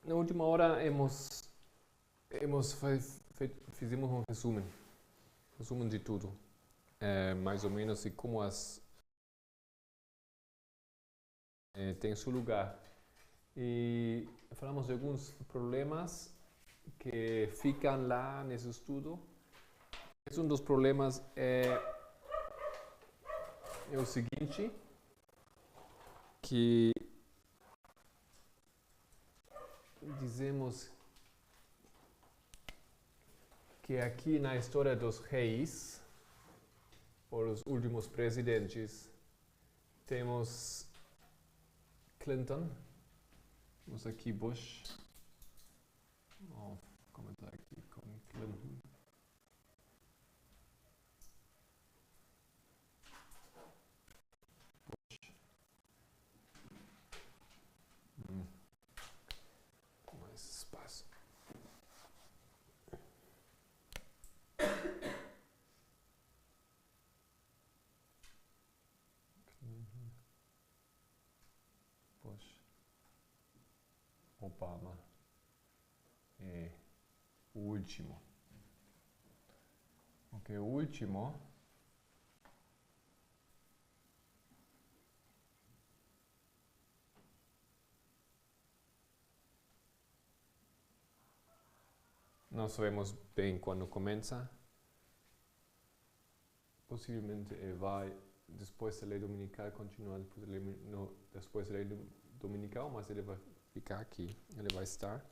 Na última hora fizemos um resumo de tudo, mais ou menos, e como tem seu lugar. E falamos de alguns problemas que ficam lá nesse estudo. Um dos problemas é o seguinte, que dizemos que aqui na história dos reis, ou os últimos presidentes, temos Clinton, temos aqui Bush, vou comentar aqui com Clinton. Mais espaço. Bush, Obama e o último. Ok, o último não sabemos bem quando começa. Possivelmente vai depois da lei dominical, continuar depois da lei dominical, mas ele vai ficar aqui. Ele vai estar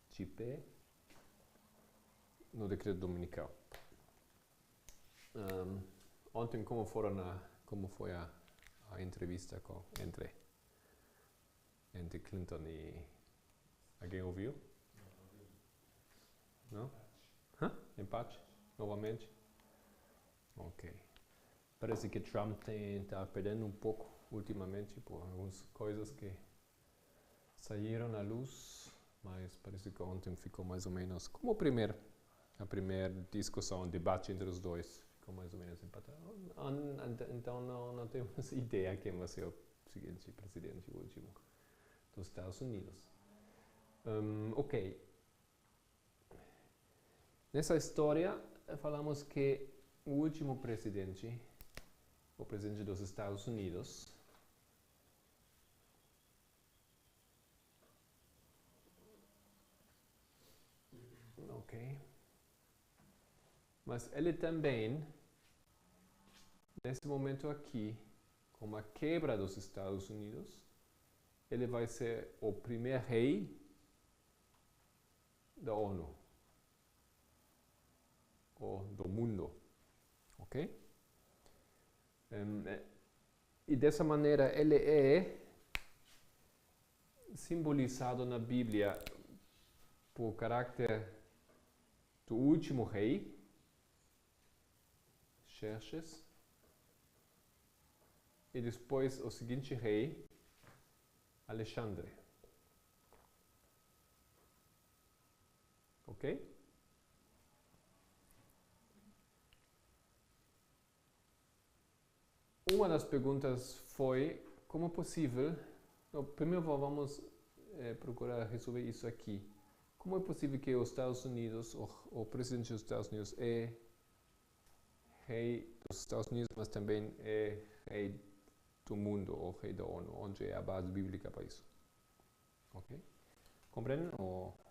de pé no decreto dominical. Ontem, como foi a entrevista entre Clinton e... Alguém ouviu? Não? Empate? Novamente? Ok. Parece que Trump está perdendo um pouco ultimamente por algumas coisas que saíram à luz, mas parece que ontem ficou mais ou menos como a primeira discussão, debate entre os dois, ficou mais ou menos empatado. Então não temos ideia quem vai ser o seguinte presidente, o último dos Estados Unidos. Ok. Nessa história, falamos que o último presidente, o presidente dos Estados Unidos, ok, mas ele também, nesse momento aqui, com a quebra dos Estados Unidos, ele vai ser o primeiro rei da ONU, ou do mundo, ok? E dessa maneira ele é simbolizado na Bíblia por caráter do último rei, Xerxes, e depois o seguinte rei, Alexandre. Ok? Uma das perguntas foi como é possível, primeiro vamos procurar resolver isso aqui. Como é possível que os Estados Unidos, o presidente dos Estados Unidos é rei dos Estados Unidos, mas também é rei do mundo, ou rei da ONU, onde é a base bíblica para isso? Ok? Compreendem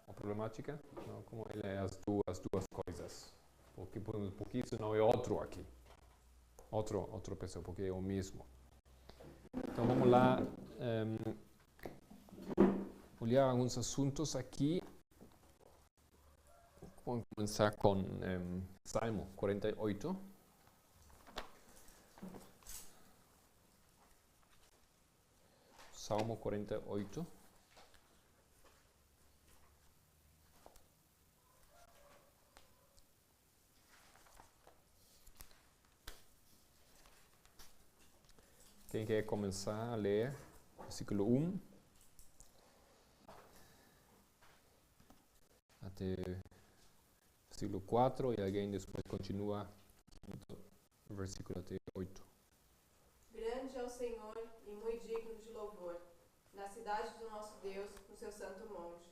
a problemática? Não, como ele é as duas coisas? Porque isso não é outro aqui. Outra pessoa, porque é o mesmo. Então vamos lá olhar alguns assuntos aqui. Vamos começar com Salmo 48. Salmo 48. Quem quer começar a ler? Versículo 1 até versículo 4, e alguém depois continua no versículo até 8. Grande é o Senhor e muito digno de louvor, na cidade do nosso Deus, no seu santo monte.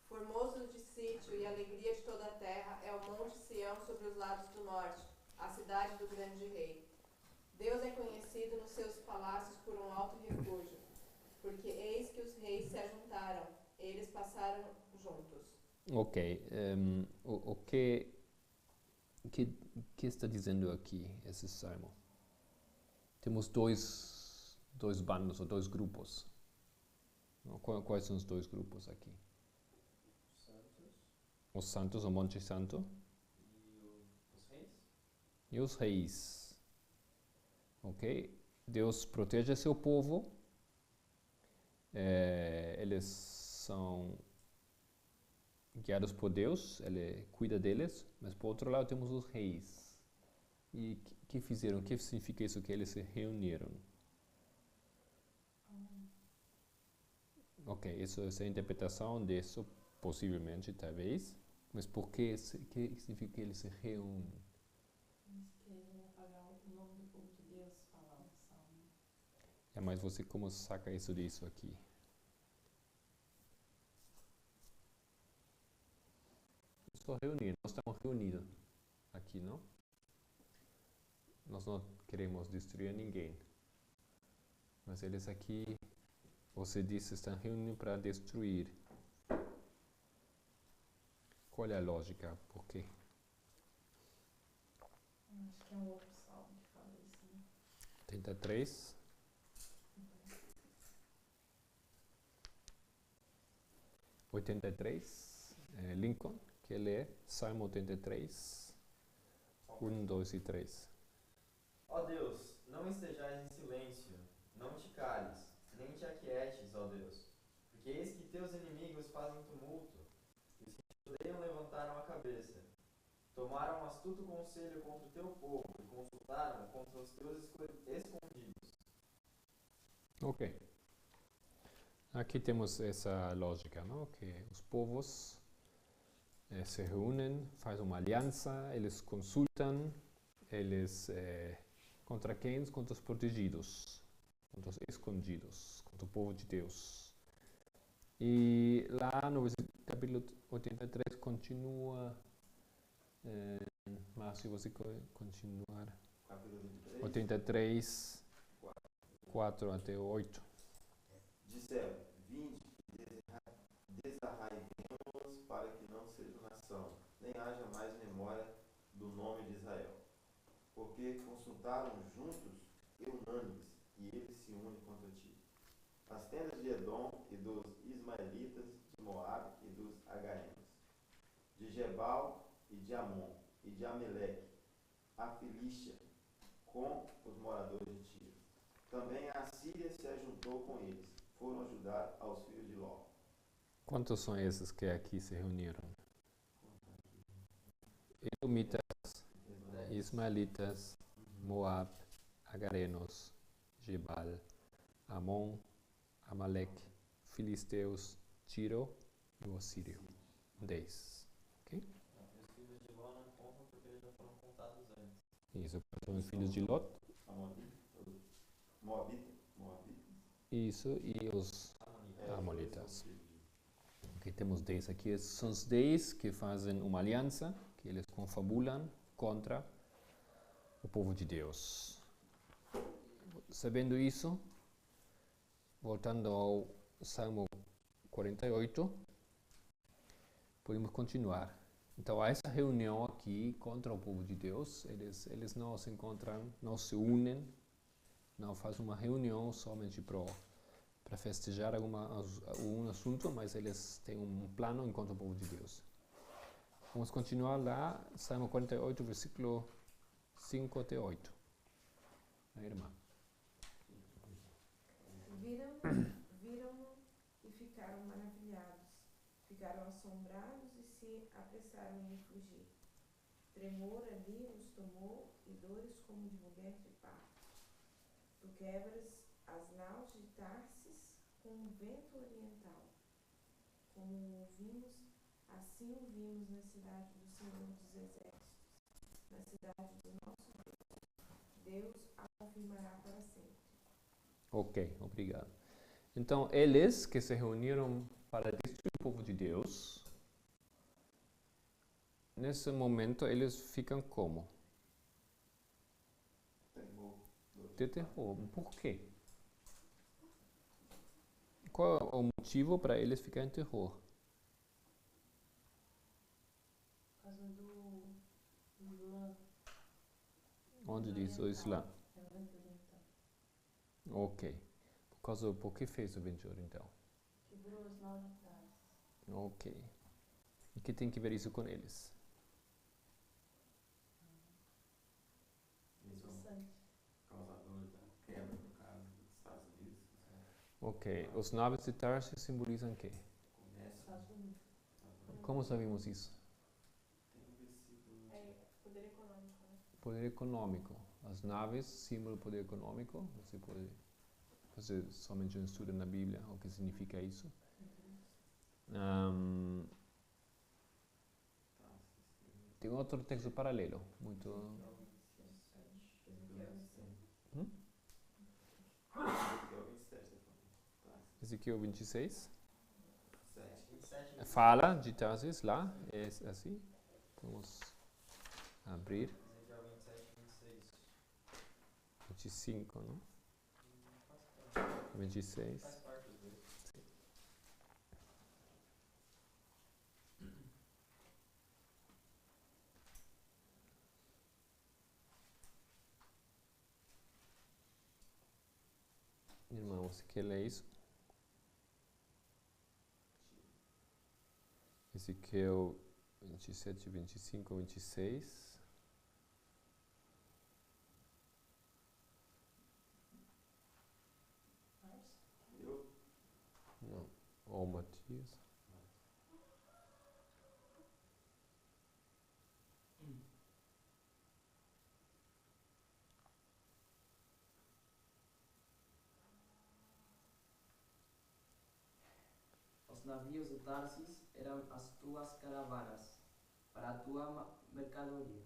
Formoso de sítio e alegria de toda a terra é o monte Sião sobre os lados do norte, a cidade do grande rei. Deus é conhecido nos seus palácios por um alto refúgio, porque eis que os reis se ajuntaram, eles passaram juntos. Ok, o que está dizendo aqui esse salmo? Temos dois bandos ou dois grupos. Quais são os dois grupos aqui? Os santos, o Monte Santo. Os reis? E os reis. Ok? Deus protege seu povo. Eles são guiados por Deus, Ele cuida deles. Mas por outro lado temos os reis. E que fizeram? O que significa isso? Que eles se reuniram. Ok, essa é a interpretação disso, possivelmente, talvez. Mas por que significa que eles se reúnem? Eles querem apagar o nome do povo de Deus, falar o salmo. Mas você como saca isso disso aqui? Só reunir, nós estamos reunidos aqui, não? Nós não queremos destruir ninguém. Mas eles aqui, você disse, estão reunidos para destruir. Qual é a lógica? Por quê? Acho que é um outro salmo que fala isso, né? 83. 83, Lincoln, que lê Salmo 83, 1, 2 e 3. Ó Deus, não estejais em silêncio, não te cales, nem te aquietes, ó Deus, porque eis que teus inimigos fazem tumulto, e os que te odeiam levantaram a cabeça. Tomaram astuto conselho contra o teu povo, e consultaram contra os teus escondidos. Ok. Aqui temos essa lógica, não? Que os povos se reúnem, fazem uma aliança, eles consultam, eles contra quem? Contra os protegidos, contra os escondidos, contra o povo de Deus. E lá no capítulo 83 continua, Márcio, você continuar, Capítulo 23. 83, 4 até 8. Disseram, vinde e desarraiguemos para que não seja nação, nem haja mais memória do nome de Israel. Porque consultaram juntos e unânimes, e eles se unem contra ti. As tendas de Edom e dos ismaelitas, de Moabe e dos agarenos, de Gebal e de Amon, e de Ameleque, a Filístia, com os moradores de Tiro. Também a Síria se ajuntou com eles. Foram ajudar aos filhos de Ló. Quantos são esses que aqui se reuniram? Edomitas, Ismaelitas, Moab, Agarenos, Gebal, Amon, Amaleque, Filisteus, Tiro e o Assírio. 10. Ok? Os filhos de Ló não contam porque eles já foram contados antes. Isso, são os filhos de Lot. Moabita. Isso, e os Amonitas. Amonitas. Ok, temos 10 aqui. Esses são os 10 que fazem uma aliança, que eles confabulam contra o povo de Deus. Sabendo isso, voltando ao Salmo 48, podemos continuar. Então, há essa reunião aqui contra o povo de Deus. Eles não se encontram, não se unem, não fazem uma reunião somente para festejar algum assunto, mas eles têm um plano contra o povo de Deus. Vamos continuar lá, Salmo 48, versículo 5 até 8. A irmã. Viram-no e ficaram maravilhados. Ficaram assombrados e se apressaram em fugir. Tremor ali os tomou e dores como de mulher de parto. Tu quebras as naus de Tarsis com um vento oriental. Como ouvimos, assim o vimos na cidade do Senhor dos Exércitos, na cidade do nosso Deus. Deus a confirmará para sempre. Ok, obrigado. Então, eles que se reuniram para destruir o povo de Deus, nesse momento eles ficam como? Terror. De terror. Por quê? Qual é o motivo para eles ficarem em terror? Por causa do Islã. Onde diz o Islã? É o Oriente Oriental. Ok. Por que fez o Oriente Oriental? Quebrou os 9 tardes. Ok. E que tem que ver isso com eles? Eles são Interessante. causadores da quebra, no caso, dos Estados Unidos. Ok. Os naves de Tarsis simbolizam o quê? Comércio. Estados Unidos. Como sabemos isso? Tem um versículo. É poder econômico, né? Poder econômico. As naves, símbolo do poder econômico. Você pode fazer somente um estudo na Bíblia, o que significa isso. Tem outro texto paralelo, muito... Ezequiel 26. 27, Fala de Tarsis lá, é assim. Vamos abrir. Ezequiel 27, 26. 25, não? Faz parte. 26. Faz parte dos dois. Irmão, você quer ler isso? Ezequiel 27, 25, 26. Eu? Não. Ou Matias. Os navios de Tarsis eram as tuas caravanas para a tua mercadoria.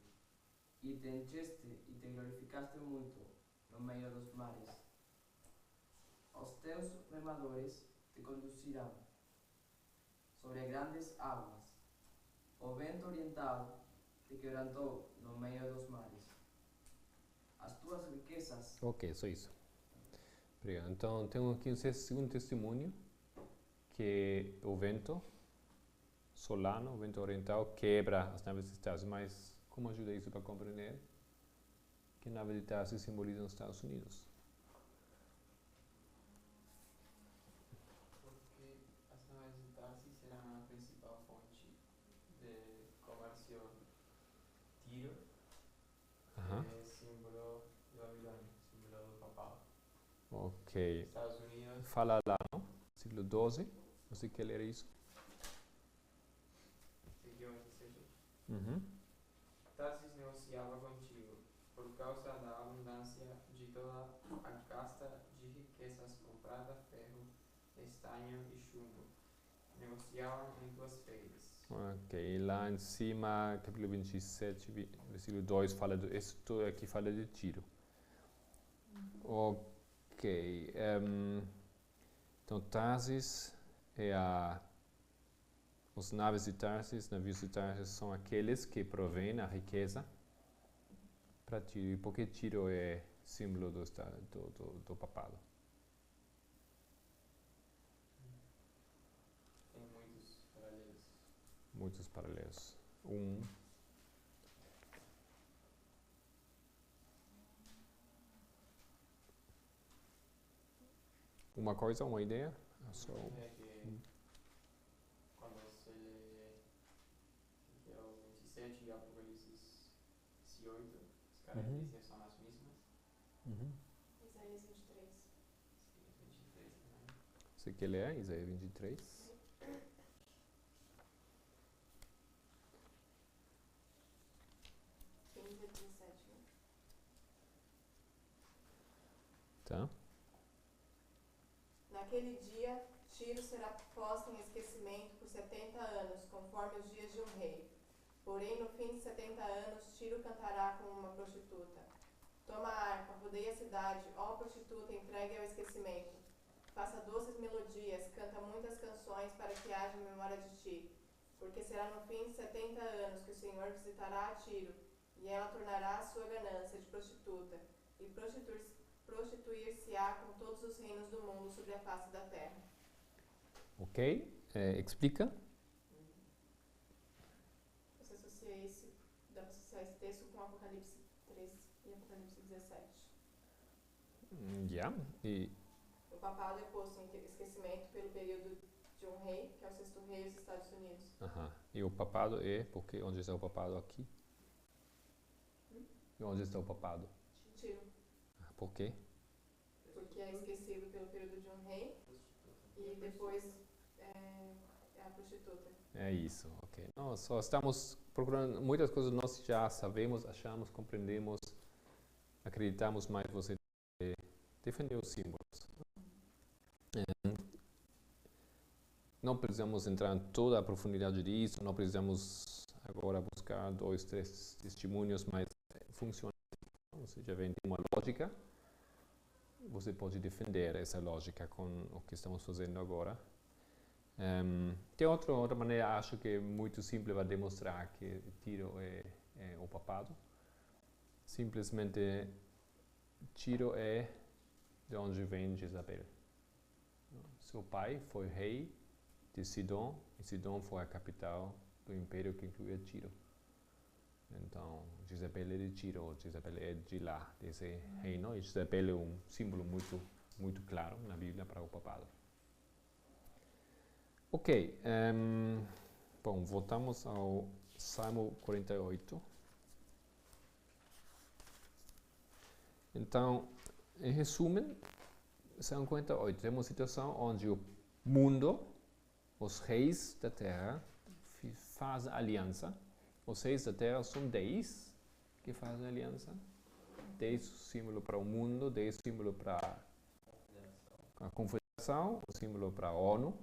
E te encheste e te glorificaste muito no meio dos mares. Os teus remadores te conduzirão sobre grandes águas. O vento oriental te quebrantou no meio dos mares. As tuas riquezas. Ok, só isso. Obrigado. Então, temos aqui um segundo testemunho, que o vento solano, o vento oriental, quebra as naves de Tarsis. Mas como ajuda isso para compreender que naves de Tarsis simbolizam os Estados Unidos? Porque as naves de Tarsis eram a principal fonte de comércio. Tiro é símbolo de Babilônia, símbolo do papado. Ok. Estados Unidos, Fala lá, não? Siglo XII. Você quer ler isso? Ezequiel 27. Uhum. Tarsis negociava contigo, por causa da abundância de toda a casta de riquezas com prata, ferro, estanho e chumbo. Negociavam em tuas feiras. Ok, lá em cima, capítulo 27, versículo 2, fala do isto aqui fala de Tiro. Ok. Então, Tarsis os navios de Tarsis são aqueles que provêm a riqueza para Tiro, porque Tiro é símbolo do papado. Tem muitos paralelos. Muitos paralelos. Uma coisa, uma ideia? Só. É que quando você lê Ezequiel 27 e Apocalipse 18, as características são as mesmas. Isaías 23. Isaías 23 também. Você quer ler Isaías 23? 15 a 17, né? Tá. Naquele dia, Tiro será posta em esquecimento por 70 anos, conforme os dias de um rei. Porém, no fim de 70 anos, Tiro cantará como uma prostituta. Toma a harpa, rodeia a cidade, ó prostituta, entregue ao esquecimento. Faça doces melodias, canta muitas canções para que haja memória de ti. Porque será no fim de 70 anos que o Senhor visitará a Tiro, e ela tornará a sua ganância de prostituta, e prostituir-se-á com todos os reinos do mundo sobre a face da terra. Ok? Explica? Você associa esse, dá para associar esse texto com Apocalipse 13 e Apocalipse 17. Já. E O papado é posto em esquecimento pelo período de um rei, que é o sexto rei dos Estados Unidos. E o papado é, porque onde está o papado aqui? E onde está o papado? Tiro, Por quê? porque é esquecido pelo período de um rei e depois é a prostituta. É isso, ok. Nós só estamos procurando muitas coisas nós já sabemos, achamos, compreendemos, acreditamos, mas você defender os símbolos. Não precisamos entrar em toda a profundidade disso, não precisamos agora buscar 2, 3 testemunhos, mas funciona. Você já vem de uma lógica, você pode defender essa lógica com o que estamos fazendo agora. Tem outra maneira, acho que é muito simples para demonstrar que Tiro é o papado. Simplesmente, Tiro é de onde vem Jezabel. Seu pai foi rei de Sidom, e Sidom foi a capital do império que incluía Tiro. Então, Jezabel é de Tiro, Jezabel é de lá, desse reino, e Jezabel é um símbolo muito, muito claro na Bíblia para o papado. Ok, bom, voltamos ao Salmo 48. Então, em resumo, Salmo 48, temos uma situação onde o mundo, os reis da terra, fazem aliança. Os reis da terra são 10 que fazem aliança. 10 símbolo para o mundo, 10 símbolo para a confederação, o símbolo para a ONU.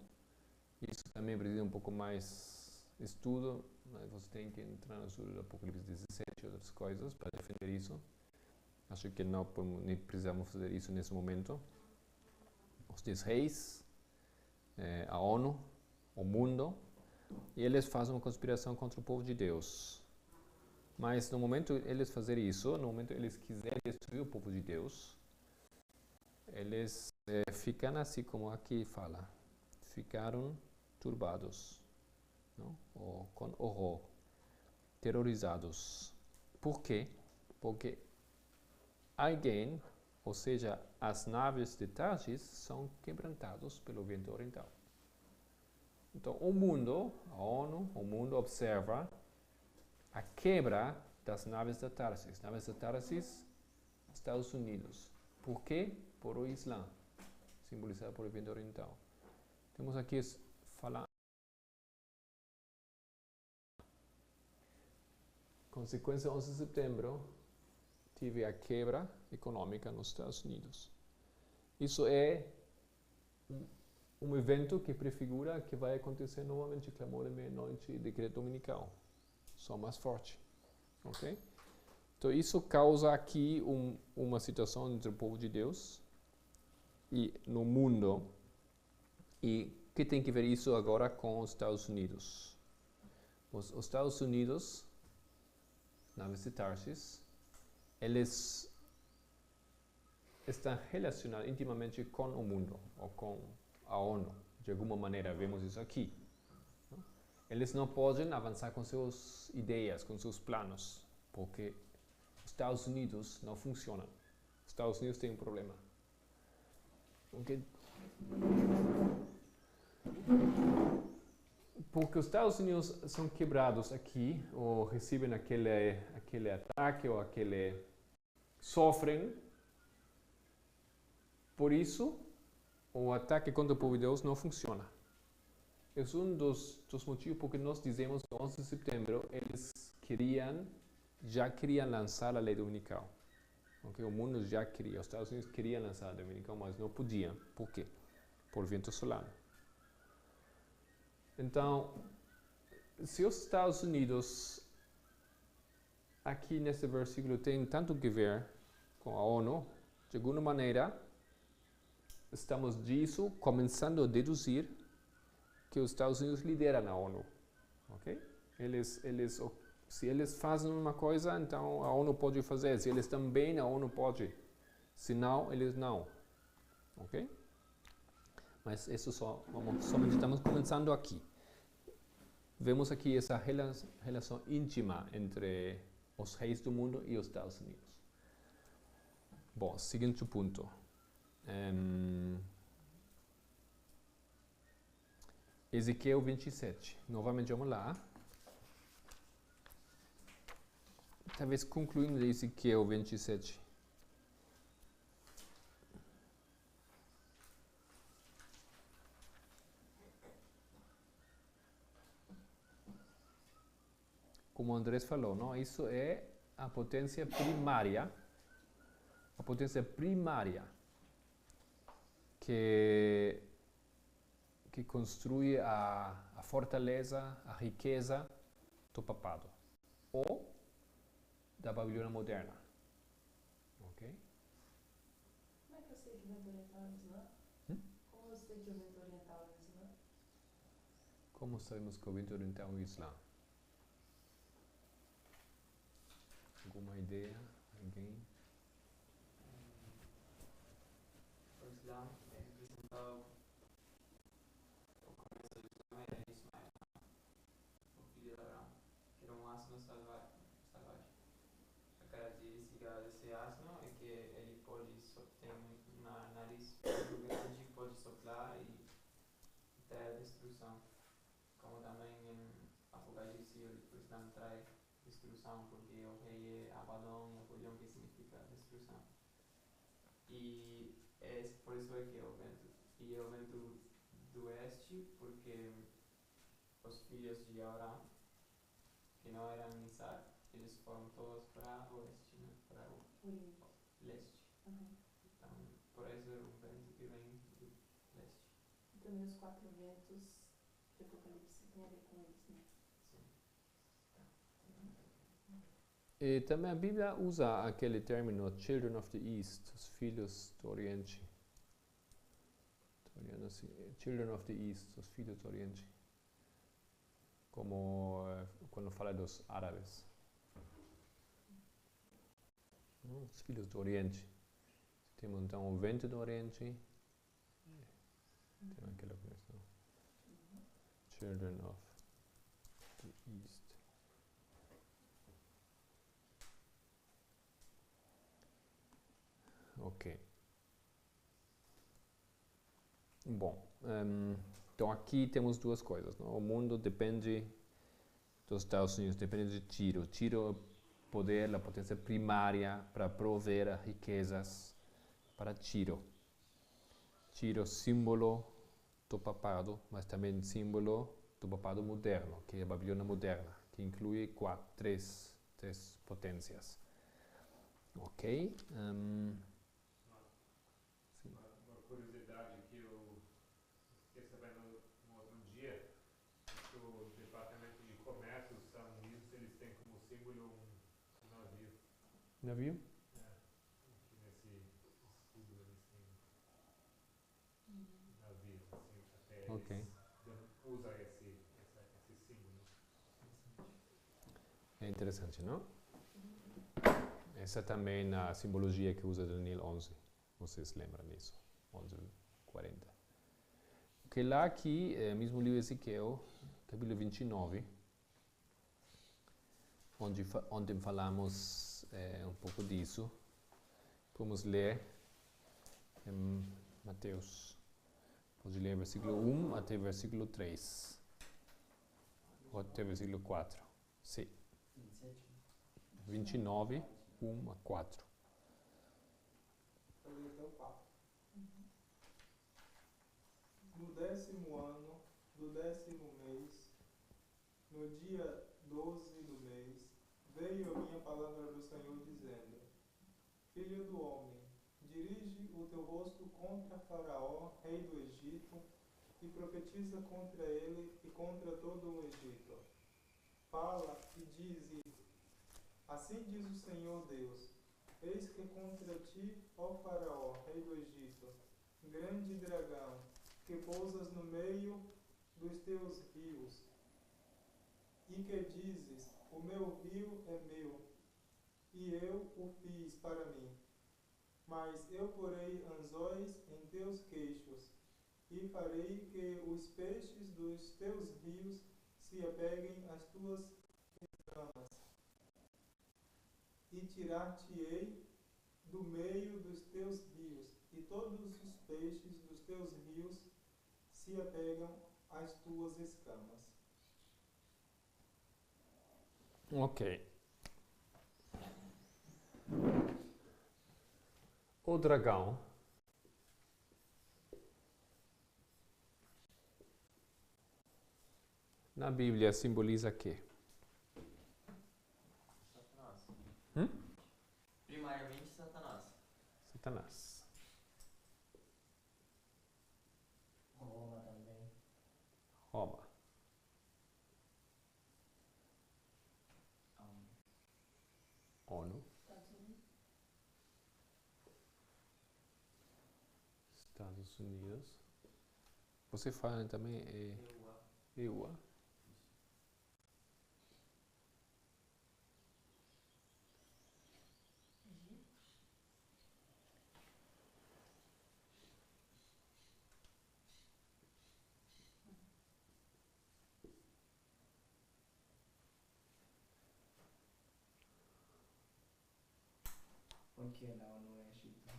Isso também precisa um pouco mais estudo, mas você tem que entrar no estudo do Apocalipse 17 e outras coisas para defender isso. Acho que não nem precisamos fazer isso nesse momento. Os 10 reis, a ONU, o mundo, e eles fazem uma conspiração contra o povo de Deus. Mas no momento eles fazerem isso, no momento eles quiserem destruir o povo de Deus, eles ficam assim como aqui fala, ficaram turbados, não? Ou com horror, terrorizados. Por quê? Porque alguém, ou seja, as naves de Tarsis são quebrantados pelo vento oriental. Então, o mundo, a ONU, o mundo observa a quebra das naves de Tarsis. Naves de Tarsis, Estados Unidos. Por quê? Por o Islã, simbolizado por o vento oriental. Temos aqui falar. Consequência, 11 de setembro, tive a quebra econômica nos Estados Unidos. Isso é um evento que prefigura que vai acontecer novamente clamor de meia-noite e decreto dominical. Só mais forte. Ok? Então isso causa aqui uma situação entre o povo de Deus e no mundo. E que tem que ver isso agora com os Estados Unidos? Os Estados Unidos, naves de Tarsis, eles estão relacionados intimamente com o mundo, ou com a ONU. De alguma maneira, vemos isso aqui. Eles não podem avançar com suas ideias, com seus planos, porque os Estados Unidos não funcionam. Os Estados Unidos têm um problema. Okay? Porque os Estados Unidos são quebrados aqui, ou recebem aquele ataque, ou sofrem. Por isso, o ataque contra o povo de Deus não funciona. Esse é um dos motivos porque nós dizemos que 11 de setembro eles já queriam lançar a lei dominical. Okay? O mundo já queria, os Estados Unidos queriam lançar a lei dominical, mas não podiam. Por quê? Por vento solar. Então, se os Estados Unidos aqui nesse versículo tem tanto que ver com a ONU. De alguma maneira, estamos disso começando a deduzir que os Estados Unidos lideram a ONU. Ok? Se eles fazem uma coisa, então a ONU pode fazer. Se eles também, a ONU pode. Se não, eles não. Ok? Mas isso somente estamos começando aqui. Vemos aqui essa relação íntima entre os reis do mundo e os Estados Unidos. Bom, seguinte ponto. Ezequiel 27. Novamente vamos lá. Talvez concluindo Ezequiel 27. Como Andrés falou, não? Isso é a potência primária. A potência primária que construi a fortaleza, a riqueza do papado. Ou da Babilônia moderna. Ok? Como é que eu sei que o vento oriental é o Islã? Como eu sei que o vento oriental é o Islã? Como sabemos que o vento oriental é o Islã? Alguma ideia? Alguém? O Islã é representado, o começo do Islã era Ismael, o filho de Abraão, que era um asno salvaje. A característica desse asno é que ele tem uma nariz muito grande, pode soprar e trazer destruição. Como também em Apocalipse o Islã traz destruição, porque o rei é Abaddon, e Apollyon, que significa destruição. E é por isso é que é o vento. E é o vento do oeste, porque os filhos de Abraão, que não eram Isaac, eles foram todos para o oeste, né? Para o leste. Então, por isso é um vento que vem do leste. E também os 4 ventos de Apocalipse tem a ver com eles, né? E também a Bíblia usa aquele término Children of the East, os filhos do Oriente. Children of the East, os filhos do Oriente. Como quando fala dos árabes. Os filhos do Oriente. Temos então o vento do Oriente. Tem aquela conexão. Children of the East. Ok. Bom, então aqui temos duas coisas. Não? O mundo depende dos Estados Unidos, depende de Tiro. Tiro é o poder, a potência primária para prover as riquezas para Tiro. Tiro, símbolo do papado, mas também símbolo do papado moderno, que é a Babilônia moderna, que inclui três potências. Ok? Uma curiosidade que eu fiquei sabendo no outro dia, que o Departamento de Comércio dos Estados Unidos, eles têm como símbolo um navio. Navio? Aqui nesse escudo eles têm navio, assim, até Ok. eles usam esse símbolo. É interessante, não? Essa é também a simbologia que usa Daniel 11. Vocês lembram disso? 11:40. Porque lá aqui, mesmo livro de Ezequiel, capítulo 29, onde falamos um pouco disso, vamos ler em Mateus. Pode ler versículo 1 até versículo 3. Ou até versículo 4. Sim. 29, 1 a 4. Eu li até o 4. No 10º ano, do 10º mês, no dia 12 do mês, veio a minha palavra do Senhor dizendo: Filho do homem, dirige o teu rosto contra Faraó, rei do Egito, e profetiza contra ele e contra todo o Egito. Fala e diz: Assim diz o Senhor Deus: eis que contra ti, ó Faraó, rei do Egito, grande dragão, que pousas no meio dos teus rios, e que dizes: o meu rio é meu, e eu o fiz para mim. Mas eu porei anzóis em teus queixos, e farei que os peixes dos teus rios se apeguem às tuas escamas, e tirar-te-ei do meio dos teus rios, e todos os peixes dos teus rios se apegam às tuas escamas. Ok. O dragão na Bíblia simboliza quê? Satanás. Hum? Primariamente Satanás. Satanás. Roma também. Roma. ONU. Estados Unidos. Você fala também EUA. ¿Por qué la ONU es Egipto?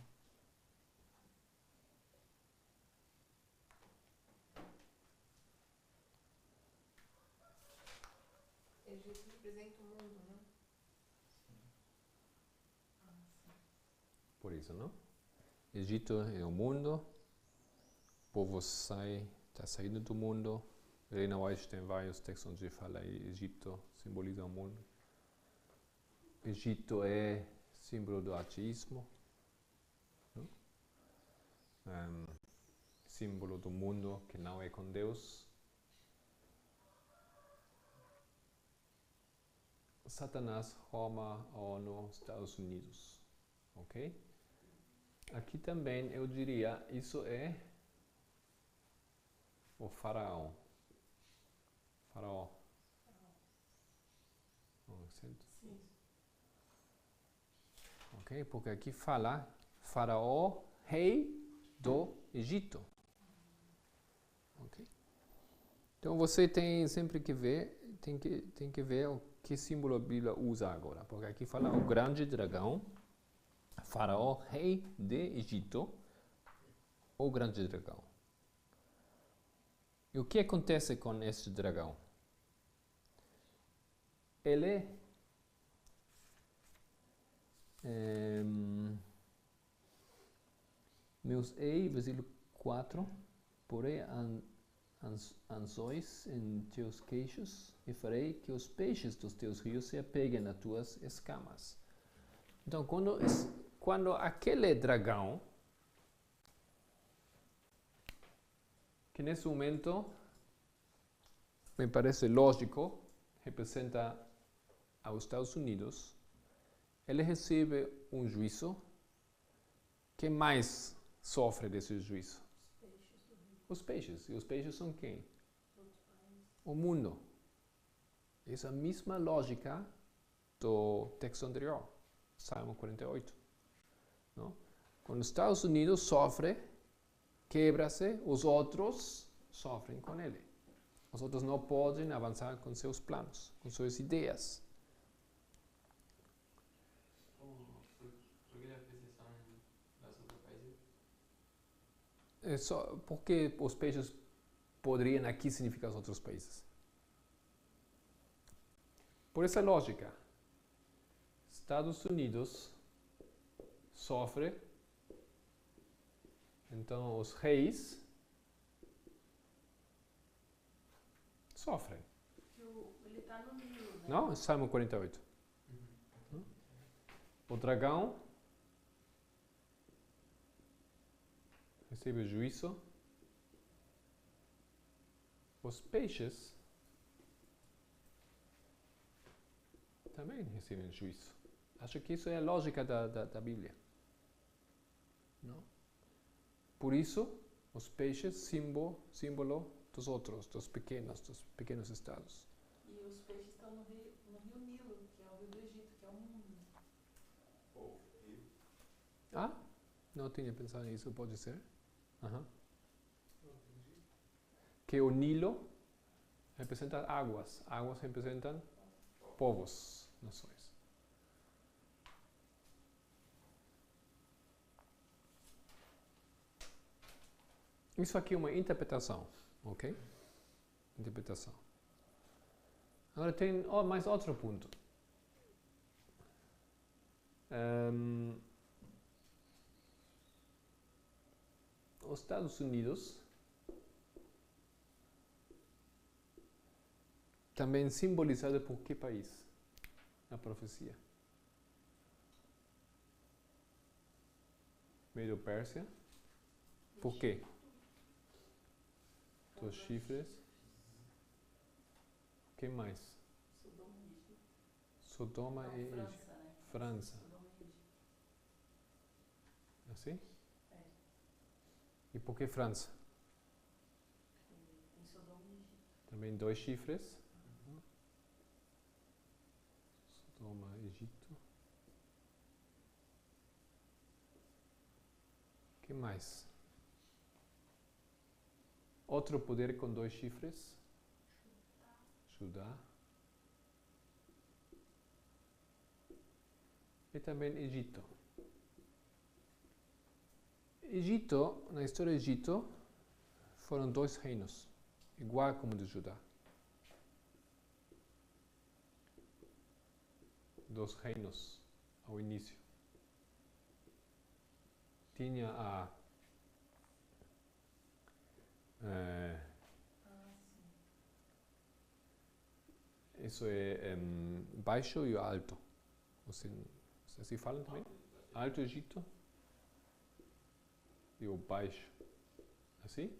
Egito representa o mundo, né? Por isso, não? Egito é o mundo. O povo está saindo do mundo. Helena White tem vários textos onde fala que Egito simboliza o mundo. Egito é símbolo do ateísmo. Símbolo do mundo que não é com Deus. Satanás, Roma, ONU, Estados Unidos. Ok? Aqui também eu diria, isso é o faraó. Faraó. Um acento? Sim. Ok? Porque aqui fala faraó, rei do Egito. Ok? Então você tem sempre que ver, tem que ver o que símbolo a Bíblia usa agora. Porque aqui fala o grande dragão, faraó, rei de Egito, o grande dragão. E o que acontece com esse dragão? Ele meus ei, versículo 4, porém anzóis em teus queixos e farei que os peixes dos teus rios se apeguem às tuas escamas. Então, quando aquele dragão, que nesse momento me parece lógico, representa aos Estados Unidos, ele recebe um juízo. Quem mais sofre desse juízo? Os peixes. E os peixes são quem? O mundo. Essa mesma lógica do texto anterior, Salmo 48. Não? Quando os Estados Unidos sofre, quebra-se, os outros sofrem com ele. Os outros não podem avançar com seus planos, com suas ideias. Por que a percepção dos outros países? É só porque os peixes poderiam aqui significar os outros países. Por essa lógica, Estados Unidos sofre, então os reis sofrem. Ele está no Nilo, né? Não? É Salmo 48. O dragão recebe o juízo. Os peixes também recebem juízo. Acho que isso é a lógica da Bíblia. Não? Por isso, os peixes, símbolo dos outros, dos pequenos estados. E os peixes estão no rio Nilo, que é o rio do Egito, que é o mundo. Ah, não tinha pensado nisso, pode ser. Aham. Que o Nilo representa águas. Águas representam povos, nações. Isso aqui é uma interpretação, ok? Interpretação. Agora tem mais outro ponto. Os Estados Unidos também simbolizado por que país? Na profecia. Medo Pérsia. Por quê? Dos chifres. Quem mais? Sodoma e Egito. França, né? França. Sodoma e Egito. Assim? É. E por que França? Em Sodoma e Egito. Também 2 chifres. Sodoma, Egito. O que mais? Outro poder com 2 chifres. Judá. E também Egito. Egito, na história do Egito, foram 2 reinos, igual como de Judá. 2 reinos ao início. Tinha isso é baixo e alto. Você assim falam também? Alto Egito e o baixo. Assim?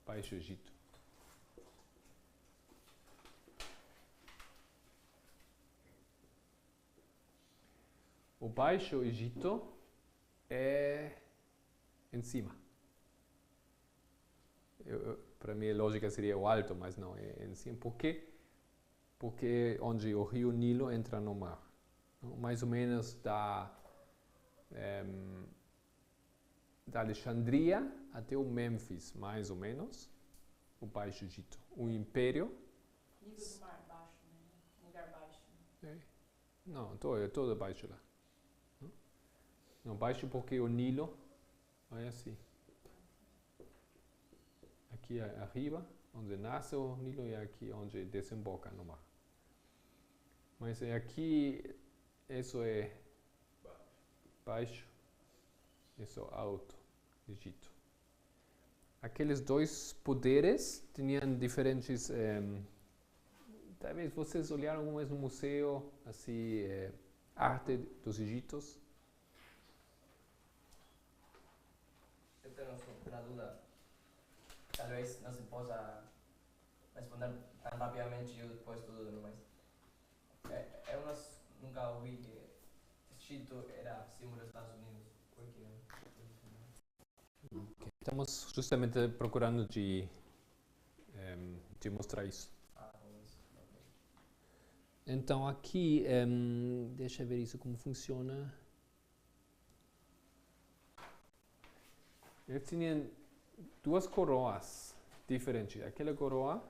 Baixo Egito. O Baixo Egito é em cima. Para mim a lógica seria o alto, mas não, é em cima. Por quê? Porque é onde o rio Nilo entra no mar. Mais ou menos da Alexandria até o Mênfis, mais ou menos, o Baixo Egito. O Império. Nível do mar baixo, né? Um lugar baixo. É. Não, todo baixo lá. Não, baixo porque o Nilo é assim. Aqui é arriba, onde nasce o Nilo, e aqui onde desemboca no mar. Mas aqui, isso é baixo, isso é alto, Egito. Aqueles 2 poderes tinham diferentes. Talvez vocês olharam alguma vez no museu, assim, arte dos Egitos. Eu tenho uma dúvida. Talvez não se possa responder tão rapidamente e eu depois tudo, mas eu nunca ouvi que Egito era símbolo dos Estados Unidos. Por quê? Okay. Estamos justamente procurando de mostrar isso. Okay. Então aqui, deixa eu ver isso como funciona. Eles tinham 2 coroas diferentes. Aquela coroa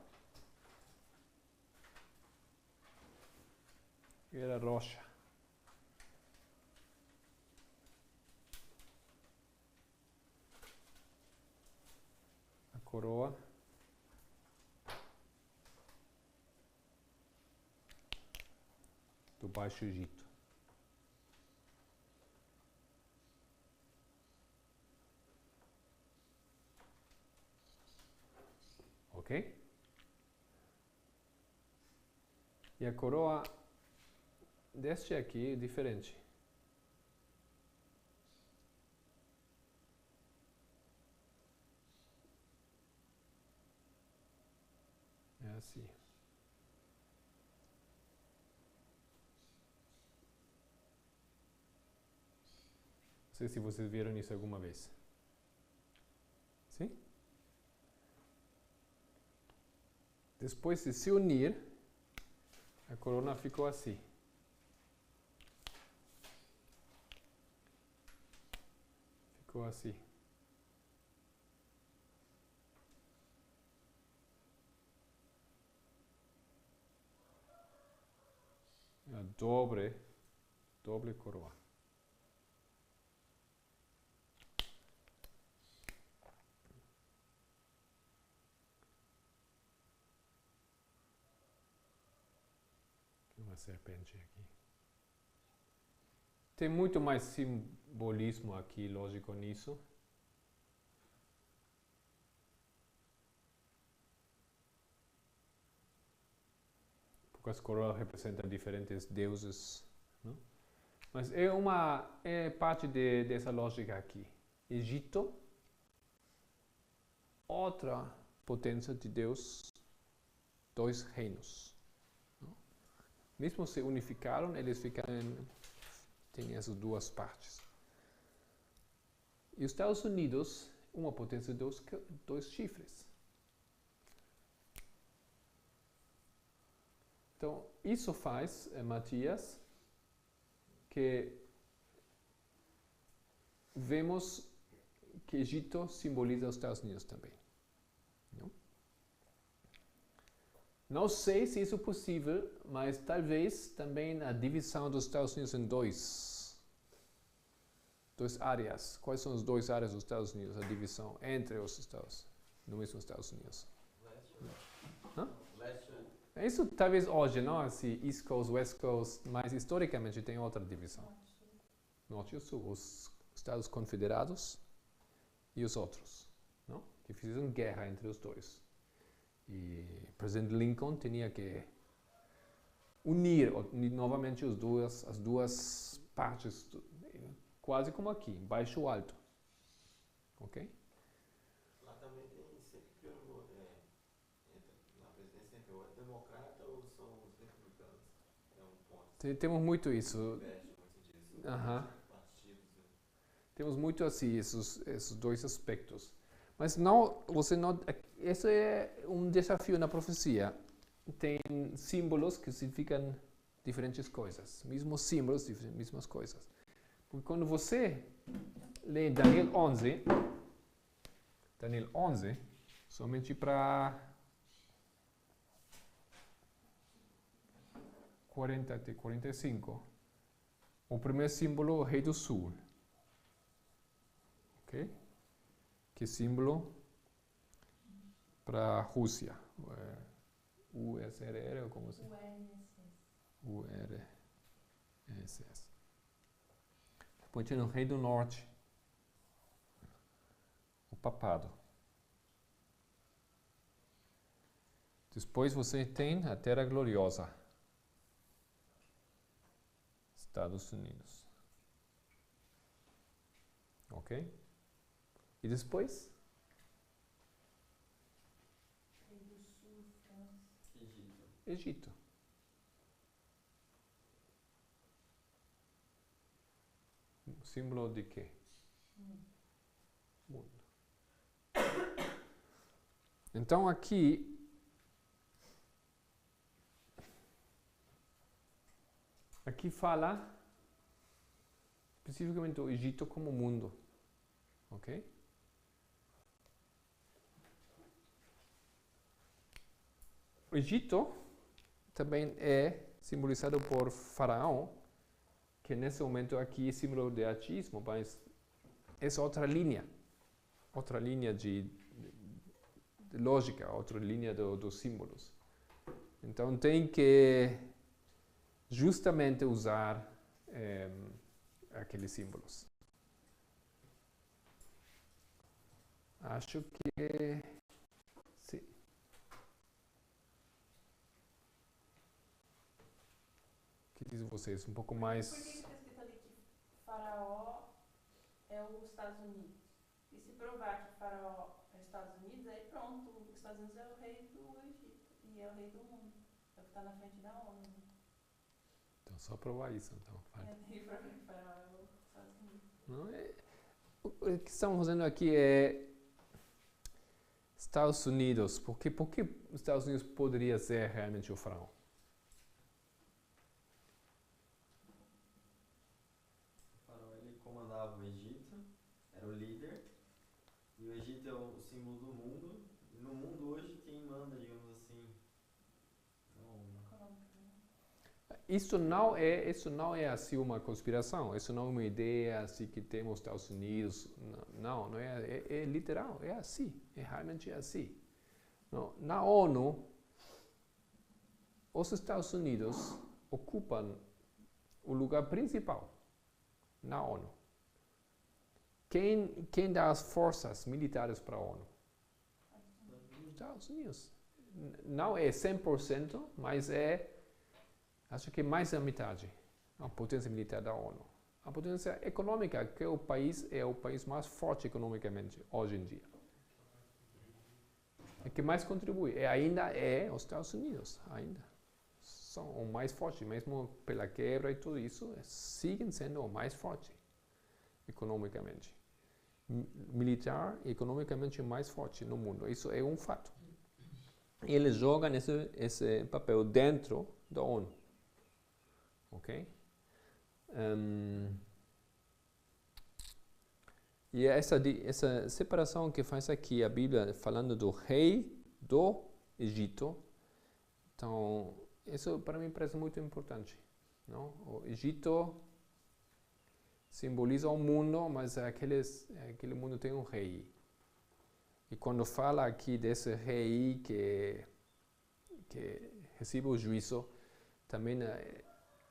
era roxa. A coroa do Baixo Egito. Ok? E a coroa deste aqui é diferente. É assim. Não sei se vocês viram isso alguma vez. Sim? Depois de se unir, a corona ficou assim. Ficou assim. A doble coroa. Tem uma serpente aqui. Tem muito mais simbolismo aqui, lógico, nisso. Porque as coroas representam diferentes deuses, não? Mas é parte dessa lógica aqui. Egito, outra potência de Deus, dois reinos. Não? Mesmo se unificaram, eles têm essas duas partes. E os Estados Unidos, uma potência de dois chifres. Então, isso faz, Matias, que vemos que Egito simboliza os Estados Unidos também. Não sei se isso é possível, mas talvez também a divisão dos Estados Unidos em duas áreas. Quais são as duas áreas dos Estados Unidos? A divisão entre os Estados, no mesmo Estados Unidos. Isso talvez hoje, não? Assim, East Coast, West Coast, mas historicamente tem outra divisão. Norte e Sul, os Estados Confederados e os outros, não? Que fizeram guerra entre os dois. E o presidente Lincoln tinha que unir novamente as duas partes, quase como aqui, baixo e alto. Ok? Lá também tem sempre que na presidência sempre ou é democrata ou são os republicanos. É um ponto. Temos muito isso. Investe muito disso. Partidos, né? Temos muito assim esses dois aspectos. Mas não, isso é um desafio na profecia. Tem símbolos que significam diferentes coisas. Mesmos símbolos, mesmas coisas. Porque quando você lê Daniel 11, somente para 40 até 45, o primeiro símbolo é o Rei do Sul. Ok? Que símbolo para a Rússia? USRR ou como se chama? URSS. Depois tem o Rei do Norte, o Papado. Depois você tem a Terra Gloriosa, Estados Unidos. Ok? E depois? Egito. Símbolo de quê? Mundo. Então aqui fala especificamente o Egito como mundo. Ok? O Egito também é simbolizado por Faraó, que nesse momento aqui é símbolo de ateísmo, mas é outra linha de lógica, outra linha dos símbolos. Então tem que justamente usar aqueles símbolos. Acho que sim. O que dizem vocês? Um pouco mais. Por que está escrito ali que Faraó é os Estados Unidos? E se provar que Faraó é os Estados Unidos, aí pronto, os Estados Unidos é o rei do Egito e é o rei do mundo. É o que está na frente da ONU. Então só provar isso, então. É, e provar que Faraó é os Estados Unidos. Não, o que estamos fazendo aqui é Estados Unidos. Por que os Estados Unidos poderia ser realmente o faraó? O faraó, ele comandava o Egito, era o líder, e o Egito é o símbolo do mundo, e no mundo hoje quem manda, digamos assim, Isso não é assim uma conspiração, isso não é uma ideia assim que temos Estados Unidos, não é, é literal, é assim, é realmente assim. Não, na ONU, os Estados Unidos ocupam o lugar principal na ONU. Quem dá as forças militares para a ONU? Os Estados Unidos. Não é 100%, mas acho que mais da metade, a potência militar da ONU. A potência econômica, que o país é o país mais forte economicamente hoje em dia. É que mais contribui. Ainda é os Estados Unidos, ainda. São o mais forte, mesmo pela quebra e tudo isso, seguem sendo o mais forte economicamente. Militar e economicamente mais forte no mundo. Isso é um fato. Eles jogam esse papel dentro da ONU. Ok? E essa separação que faz aqui a Bíblia falando do rei do Egito, então isso para mim parece muito importante. Não? O Egito simboliza o mundo, mas aquele mundo tem um rei. E quando fala aqui desse rei que recebe o juízo, também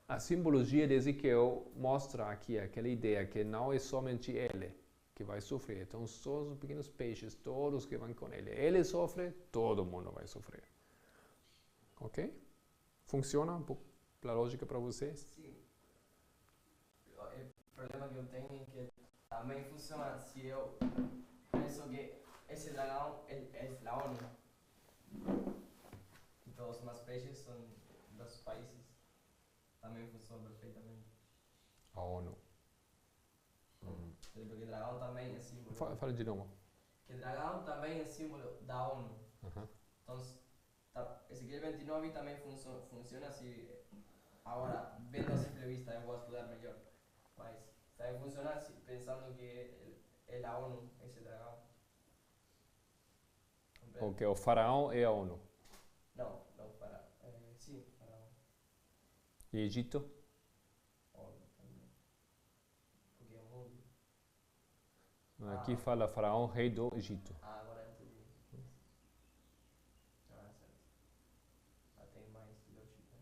a simbologia de Ezequiel mostra aqui aquela ideia que não é somente ele que vai sofrer. Então, só os pequenos peixes, todos que vão com ele. Ele sofre, todo mundo vai sofrer. Ok? Funciona a lógica para vocês? Sim. O problema que eu tenho é que também funciona se eu penso que esse dragão é a ONU. E todos os mais peixes são dos países. Também funciona perfeitamente. A ONU. Porque dragão também é símbolo. Fala de novo. Que dragão também é símbolo da ONU. Então, Ezequiel 29 também funciona assim. Agora, vendo a simple vista, eu vou estudar melhor. Mas também funciona assim, pensando que é a ONU, esse dragão. Ok, o faraó é a ONU. Não, faraó. Sim, faraó. E Egito? ONU também. Porque é o mundo. Aqui fala faraó, rei do Egito. Agora entendi. Certo. Já tem mais lógica.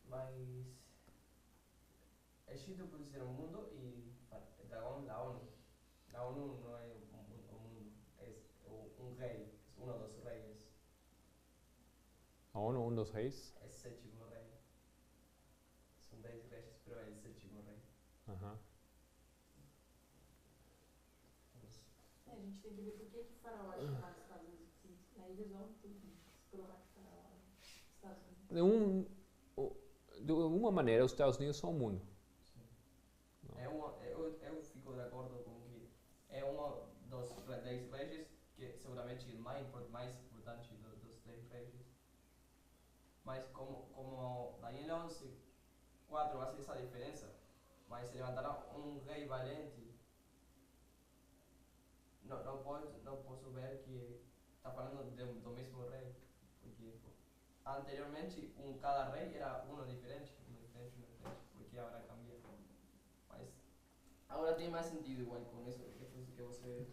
Mas Egito pode ser o mundo e dragão a ONU. A ONU não é o mundo, é um rei, é um dos reis. A ONU, um dos reis? É o sétimo rei. São 10 reis, mas é o sétimo rei. A gente tem que ver por que o faraó é chamado Estados Unidos. Aí eles vão provar que o faraó é Estados Unidos. De alguma maneira, os Estados Unidos são o mundo. Eu fico de acordo com que é um dos 10 reis que seguramente é mais importante dos 10 reis. Mas como Daniel 11:4 hace essa diferença, mas se levantará um rei valente, não posso ver que está falando do mesmo rei, porque anteriormente cada rei era um diferente, porque agora cambia. Mas agora tem mais sentido igual com isso que você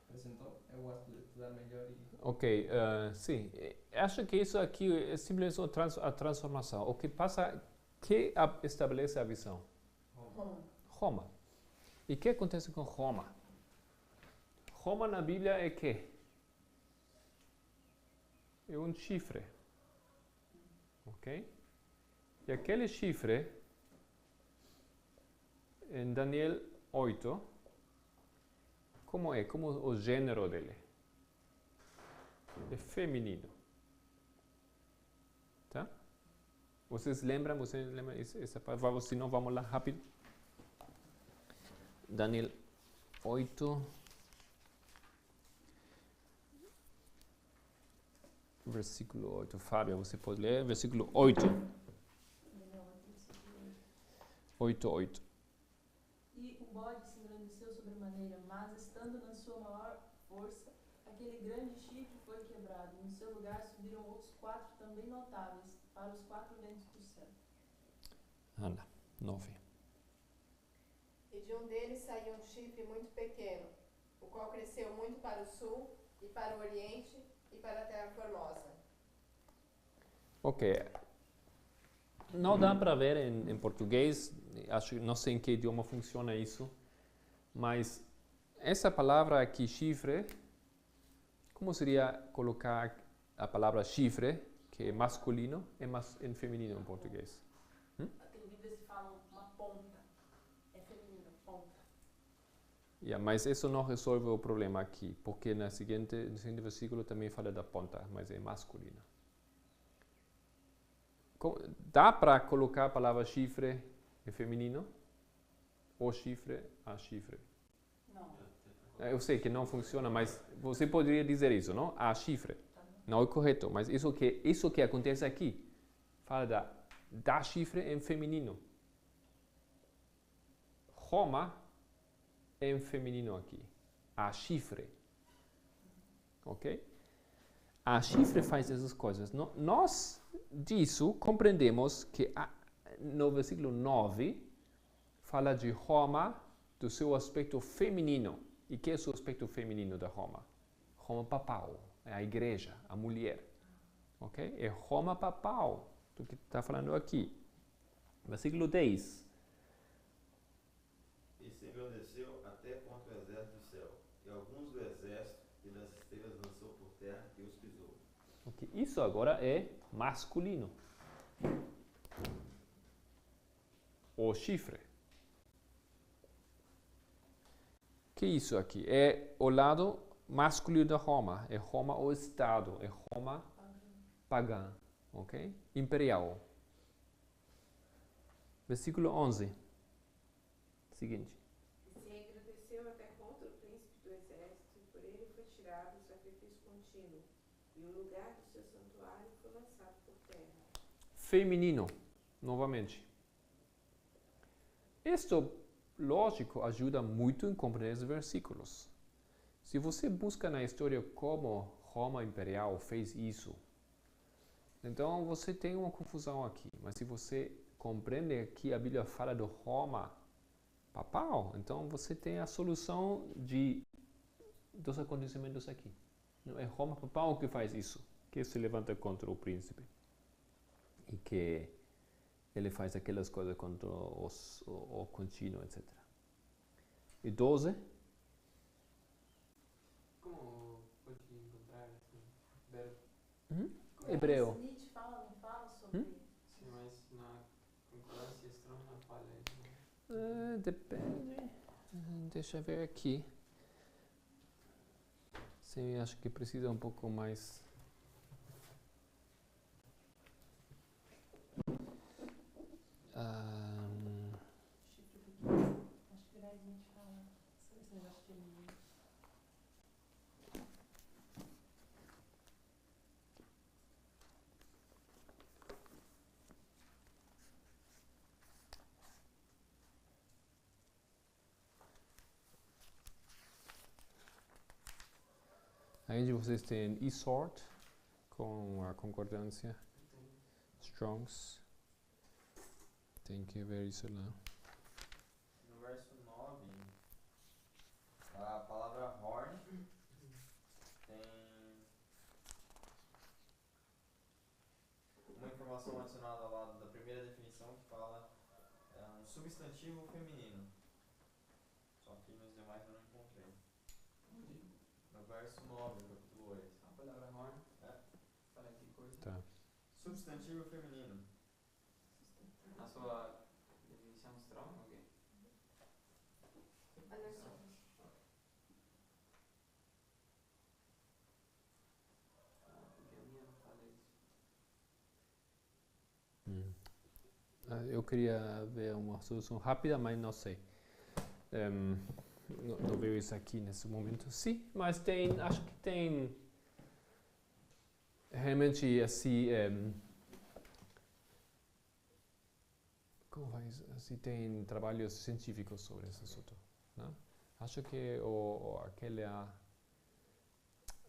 apresentou. Eu vou estudar melhor. Ok, sim. Acho que isso aqui é simplesmente a transformação. O que passa, que estabelece a visão? Roma. E o que acontece com Roma? Roma na Bíblia é que? É um chifre. Ok? E aquele chifre, em Daniel 8, como é? Como o gênero dele? É feminino. Tá? Vocês lembram essa palavra? Se não, vamos lá rápido. Daniel 8. Versículo 8. Fábio, você pode ler? Versículo 8. 8:8. E o bode se engrandeceu sobremaneira, mas estando na sua maior força, aquele grande chifre foi quebrado. No seu lugar subiram outros 4 também notáveis, para os 4 ventos do céu. Anda, 9. E de um deles saiu um chifre muito pequeno, o qual cresceu muito para o sul e para o oriente e para a terra formosa. Ok. Não dá para ver em português, não sei em que idioma funciona isso, mas essa palavra aqui, chifre, como seria colocar a palavra chifre, que é masculino, em feminino em português? Tem Bíblias que falam uma ponta, é feminino, ponta. Mas isso não resolve o problema aqui, porque no seguinte versículo também fala da ponta, mas é masculino. Dá para colocar a palavra chifre em feminino? Ou chifre a chifre? Não. Eu sei que não funciona, mas você poderia dizer isso, não? A chifre. Não é correto, mas isso que acontece aqui, fala da chifre em feminino. Roma é em feminino aqui. A chifre. Ok? A chifre faz essas coisas. Nós, disso, compreendemos que no versículo 9, fala de Roma, do seu aspecto feminino. E que é o seu aspecto feminino da Roma? Roma papal, é a igreja, a mulher. Ok? É Roma papal, do que está falando aqui. Versículo 10. E se engrandeceu até contra o exército do céu, e alguns do exército e das estrelas lançou por terra e os pisou. Okay. Isso agora é masculino. O chifre. Que isso aqui? É o lado masculino da Roma. É Roma o Estado. É Roma pagã. Ok? Imperial. Versículo 11. Seguinte. E se engrandeceu até contra o príncipe do exército, e por ele foi tirado o sacrifício contínuo, e o lugar do seu santuário foi lançado por terra. Feminino. Novamente. Isto, lógico, ajuda muito em compreender os versículos. Se você busca na história como Roma Imperial fez isso, então você tem uma confusão aqui. Mas se você compreende que a Bíblia fala do Roma papal, então você tem a solução dos acontecimentos aqui. Não é Roma papal que faz isso, que se levanta contra o príncipe. E que ele faz aquelas coisas contra o contínuo, etc. E 12. Como pode encontrar esse verbo? Hebreu. Nietzsche fala, não fala sobre... Sim, mas na concordância estranha não fala isso. Depende. Deixa eu ver aqui. Sim, acho que precisa um pouco mais. Acho que daí a gente fala esse negócio feminino. Aí vocês têm eSort com a concordância. Strongs. Tem que ver isso lá. No verso 9, a palavra horn tem uma informação adicionada ao lado da primeira definição que fala um substantivo feminino. Só que nos demais eu não encontrei. No verso 9 do capítulo 8. A palavra horn fala que coisa? Tá. Substantivo feminino. A sua definição strong, ok? Porque a minha não fala isso. Eu queria ver uma solução rápida, mas não sei. Não vejo isso aqui nesse momento. Sim, mas acho que tem realmente assim, assim tem trabalhos científicos sobre esse assunto, né? Acho que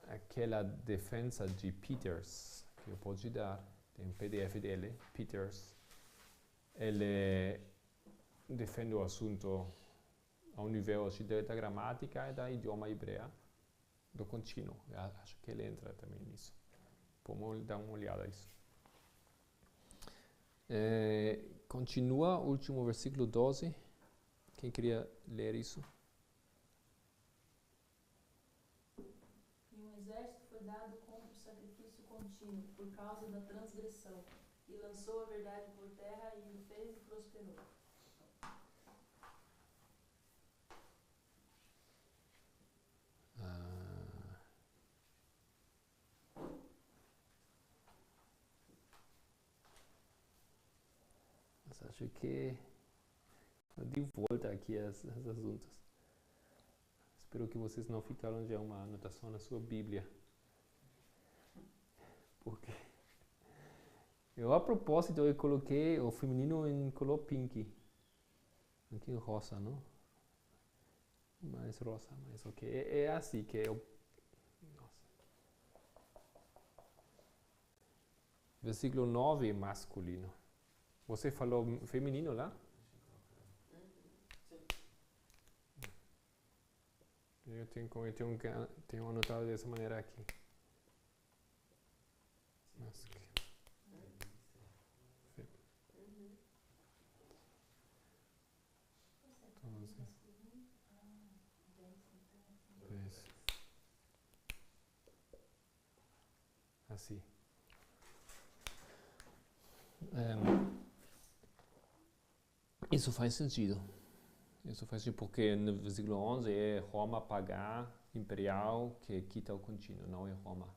aquela defesa de Peters que eu posso dar, tem um PDF dele, Peters, ele defende o assunto ao nível assim, da gramática e da idioma hebreu, do contínuo. Acho que ele entra também nisso. Vamos dar uma olhada nisso. Continua, último versículo 12. Quem queria ler isso? E um exército foi dado contra o sacrifício contínuo por causa da transgressão, e lançou a verdade por terra, e o fez e prosperou. Mas acho que de volta aqui aos assuntos. Espero que vocês não ficaram já uma anotação na sua Bíblia. Porque eu, a propósito, eu coloquei o feminino em cor pink. Aqui rosa, não? Mais rosa, mas ok. É assim que eu... Nossa. Versículo 9, masculino. Você falou feminino lá? Eu tenho anotado dessa maneira aqui. Assim. Isso faz sentido. Isso faz sentido porque no versículo 11 é Roma pagã imperial que quita o contínuo, não é Roma.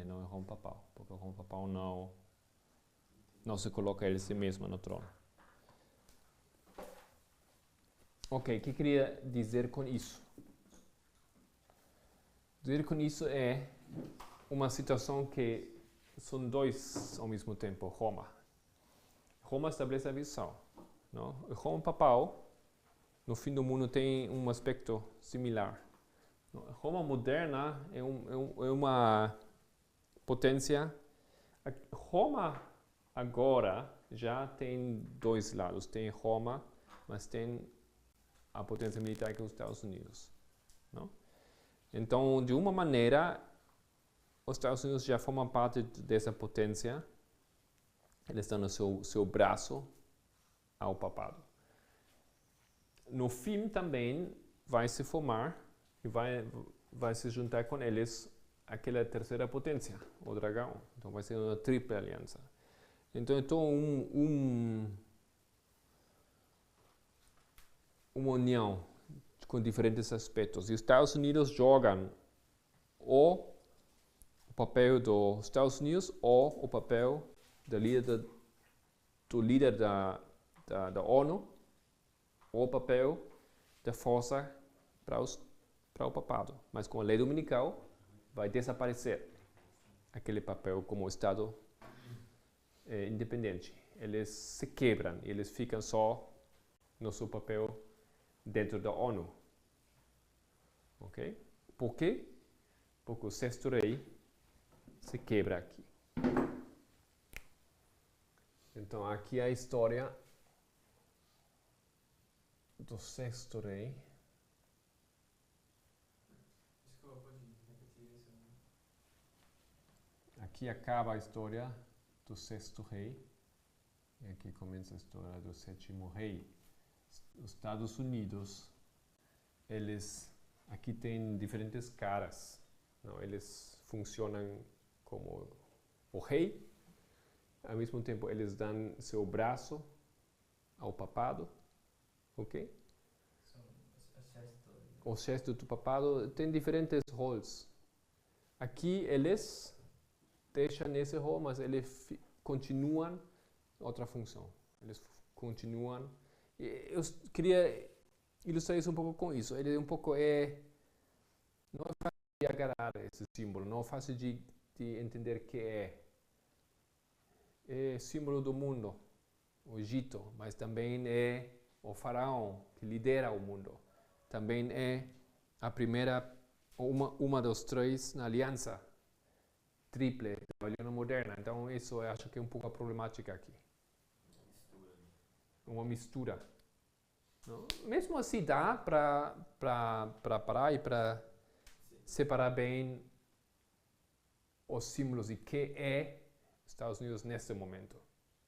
Não é Roma papal, porque o Roma papal não se coloca ele si mesmo no trono. Ok, o que queria dizer com isso? Dizer com isso é uma situação que são dois ao mesmo tempo, Roma. Roma estabelece a visão. Não? O Roma papal, no fim do mundo, tem um aspecto similar. A Roma moderna é uma potência. Roma agora já tem dois lados. Tem Roma, mas tem a potência militar que é os Estados Unidos. Não? Então, de uma maneira, os Estados Unidos já formam parte dessa potência. Eles estão no seu braço ao papado. No fim também vai se formar e vai se juntar com eles aquela terceira potência, o dragão. Então vai ser uma tripla aliança. Então é toda uma união com diferentes aspectos. E os Estados Unidos jogam ou o papel dos Estados Unidos ou o papel do líder da ONU ou o papel da força para o papado. Mas com a lei dominical vai desaparecer aquele papel como Estado independente. Eles se quebram, eles ficam só no seu papel dentro da ONU. Ok? Por quê? Porque o sexto rei se quebra aqui. Então aqui é a história do sexto rei. Desculpa, pode repetir isso? Aqui acaba a história do sexto rei. E aqui começa a história do sétimo rei. Os Estados Unidos, eles aqui têm diferentes caras. Não, eles funcionam como o rei. Ao mesmo tempo, eles dão seu braço ao papado. Ok? O exército do papado tem diferentes roles. Aqui eles deixam esse rol, mas eles continuam outra função. Eles continuam. Eu queria ilustrar isso um pouco com isso. Ele um pouco não é fácil de agarrar esse símbolo, não é fácil de entender o que é. É símbolo do mundo, o Egito, mas também é o faraó que lidera o mundo. Também é a primeira, uma dos três na aliança triple da Babilônia moderna. Então isso eu acho que é um pouco a problemática aqui. Uma mistura. Não? Mesmo assim dá para parar e para separar bem os símbolos e que é Estados Unidos nesse momento,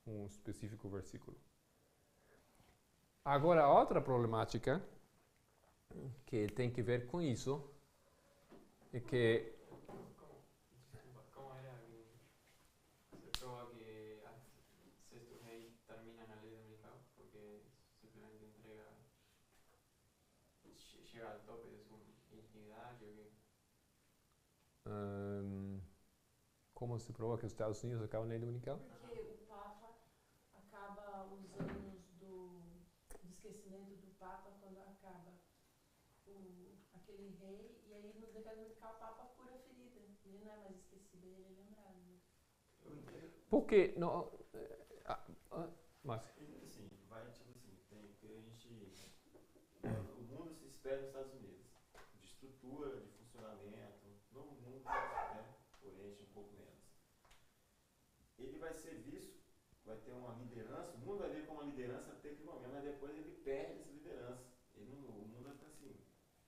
um específico versículo. Agora, outra problemática que tem que ver com isso é que ¿Cómo era que se prueba que Sexto Rey termina en la ley dominical? Porque simplemente entrega, llega al tope de su intimidad, yo que... como se prova que os Estados Unidos acabam na lei dominical? Porque o Papa acaba os anos do esquecimento do Papa quando acaba aquele rei, e aí no decreto dominical o Papa cura a ferida. Ele não é mais esquecido, ele é lembrado. Né? Porque não, mas Assim, vai tipo assim, tem que a gente. O mundo se espera nos Estados Unidos. De estrutura, de funcionamento. No mundo, né? Oriente um pouco menos. Ele vai ser visto, vai ter uma liderança, o mundo vai ver como uma liderança até aquele momento, mas depois ele perde essa liderança. O mundo está assim,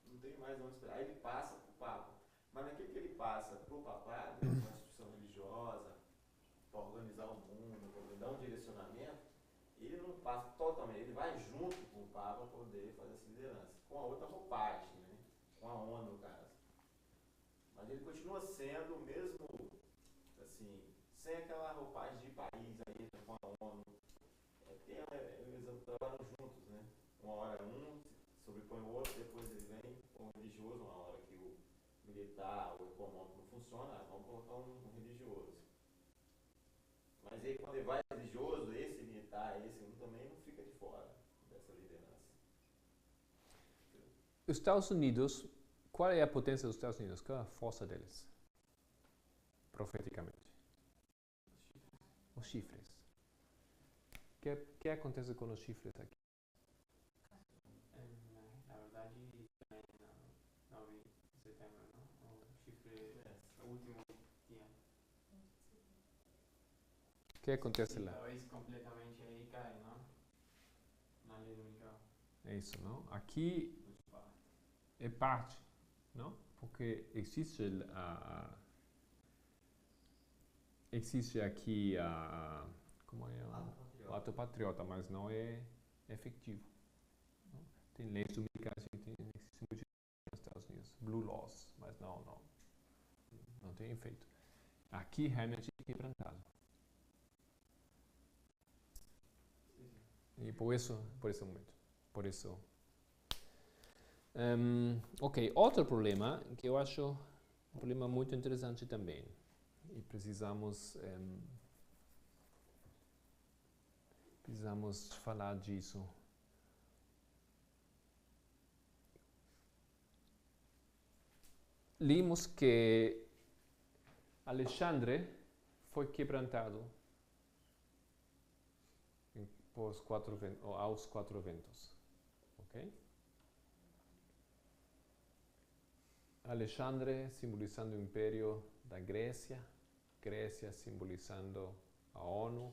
não tem mais onde esperar. Aí ele passa para o Papa. Mas naquele que ele passa para o papado, uma instituição religiosa, para organizar o mundo, para dar um direcionamento, ele não passa totalmente, ele vai junto com o Papa para poder fazer essa liderança, com a outra roupagem, né? Com a ONU, no caso. Mas ele continua sendo o mesmo, assim, sem aquela roupagem de país aí, com a ONU. Eles trabalham juntos, né? Uma hora um sobrepõe o outro, depois ele vem com o religioso, uma hora que o militar, o econômico não funciona, vamos colocar um religioso. Mas aí quando ele vai religioso, esse militar, esse um também não fica de fora dessa liderança. os Estados Unidos, qual é a potência dos Estados Unidos? Qual é a força deles? Profeticamente. Os chifres. O que acontece com os chifres aqui? La verdad, no 9 de setembro, ¿no? O chifre, el último día. O que acontece lá? La veis completamente ahí cae, ¿no? Na lei dominical. É isso, não? Aqui é parte, não? Porque existe existe aqui como é o ato patriota, mas não é efetivo. Não? Tem leis dominicais que existem muito nos Estados Unidos, blue laws, mas não tem efeito. Aqui realmente é quebrantado. E por esse momento, por isso. Ok, outro problema que eu acho um problema muito interessante também, e precisamos falar disso. Lemos que Alexandre foi quebrantado aos 4 ventos. Ok? Alexandre simbolizando o império da Grécia, Grécia simbolizando a ONU,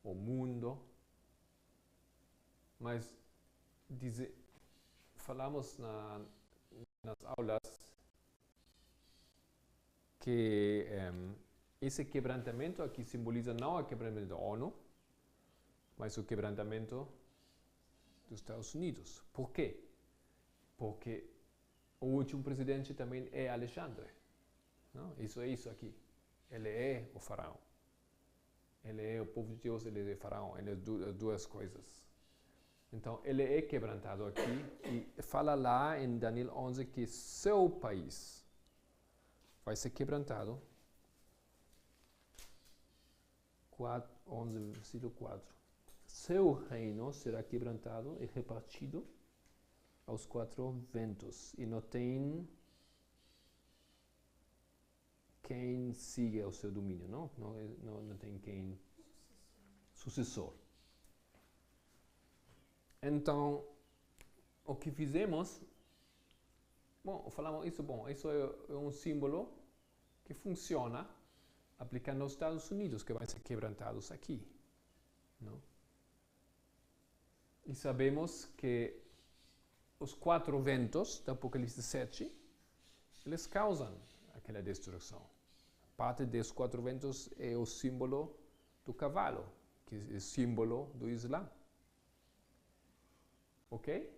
o mundo. Mas falamos nas aulas que esse quebrantamento aqui simboliza não o quebrantamento da ONU, mas o quebrantamento dos Estados Unidos. Por quê? Porque o último presidente também é Alexandre. Não? Isso é isso aqui. Ele é o faraó. Ele é o povo de Deus, ele é o faraó. Ele é duas coisas. Então, ele é quebrantado aqui e fala lá em Daniel 11 que seu país vai ser quebrantado 11, versículo 4. Seu reino será quebrantado e repartido aos 4 ventos, e não tem quem siga o seu domínio, não? Não tem quem sucessor. Então, o que fizemos, falamos isso, isso é um símbolo que funciona aplicando aos Estados Unidos, que vai ser quebrantados aqui, não? E sabemos que os 4 ventos do Apocalipse 7, eles causam aquela destruição. Parte dos 4 ventos é o símbolo do cavalo, que é símbolo do Islã. Ok?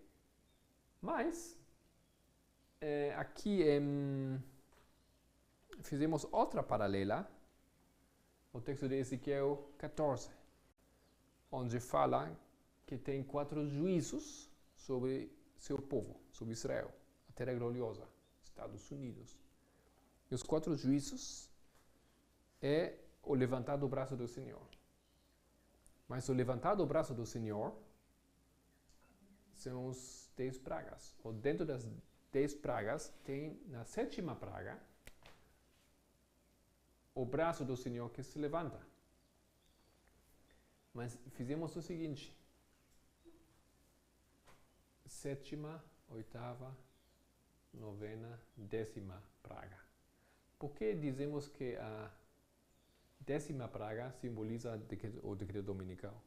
Mas, aqui fizemos outra paralela, o texto de Ezequiel 14, onde fala que tem 4 juízos sobre seu povo, sobre Israel, a terra gloriosa, Estados Unidos. E os 4 juízos é o levantar do braço do Senhor. Mas o levantar do braço do Senhor são os 10 pragas. Ou dentro das 10 pragas, tem na 7ª praga o braço do Senhor que se levanta. Mas fizemos o seguinte: 7ª, 8ª, 9ª, 10ª praga. Por que dizemos que a 10ª praga simboliza o decreto dominical?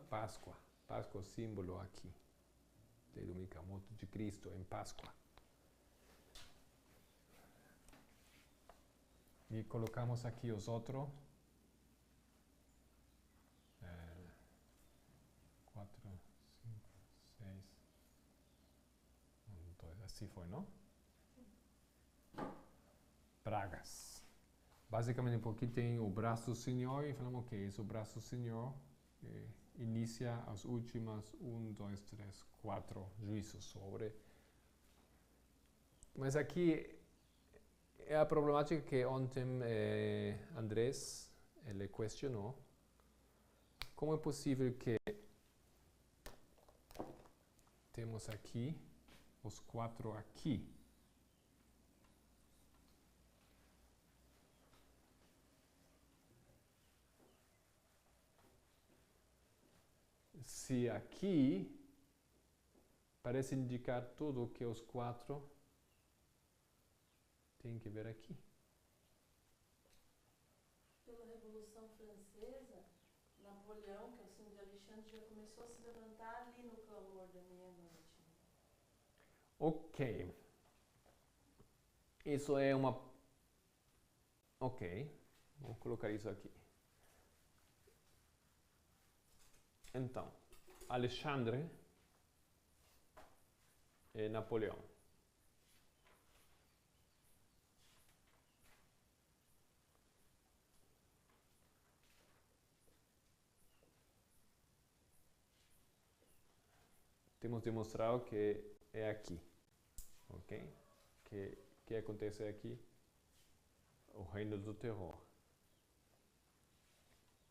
Páscoa. Páscoa é o símbolo aqui. De dominical, morte de Cristo em Páscoa. E colocamos aqui os outros. 4, 5, 6. 1, 2. Assim foi, não? Pragas. Basicamente porque tem o braço do Senhor e falamos que esse braço do Senhor inicia as últimas 1, 2, 3, 4 juízos sobre. Mas aqui é a problemática que ontem Andrés ele questionou. Como é possível que temos aqui os 4 aqui? Se aqui parece indicar tudo que os 4 tem que ver aqui. Pela Revolução Francesa, Napoleão, que é o símbolo de Alexandre, já começou a se levantar ali no clamor da meia-noite. Ok. Isso é uma... Ok. Vou colocar isso aqui. Então, Alexandre e Napoleão. Temos demonstrado que é aqui, ok? Que acontece aqui? O reino do terror.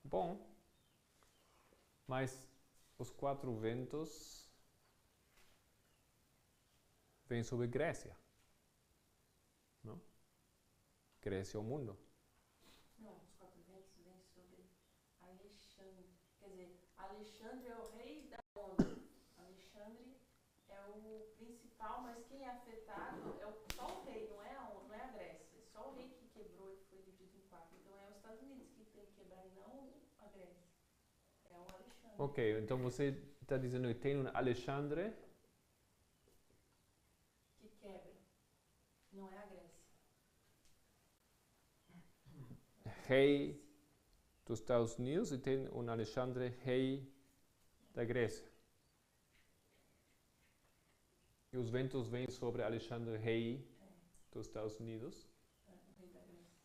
Bom, mas os 4 ventos vêm sobre Grécia, não? Grécia é o mundo. Não, os 4 ventos vêm sobre Alexandre. Quer dizer, Alexandre é o rei da onda. Alexandre é o principal, mas quem é afetado é só o rei, não é a Grécia. Só o rei que quebrou e foi dividido em 4. Então é os Estados Unidos que tem que quebrar e não a Grécia. É o Alexandre. Ok, então você está dizendo que tem um Alexandre Que quebra. Não é a Grécia. rei dos Estados Unidos e tem um Alexandre rei da Grécia. E os ventos vêm sobre Alexandre rei dos Estados Unidos. É o rei da Grécia.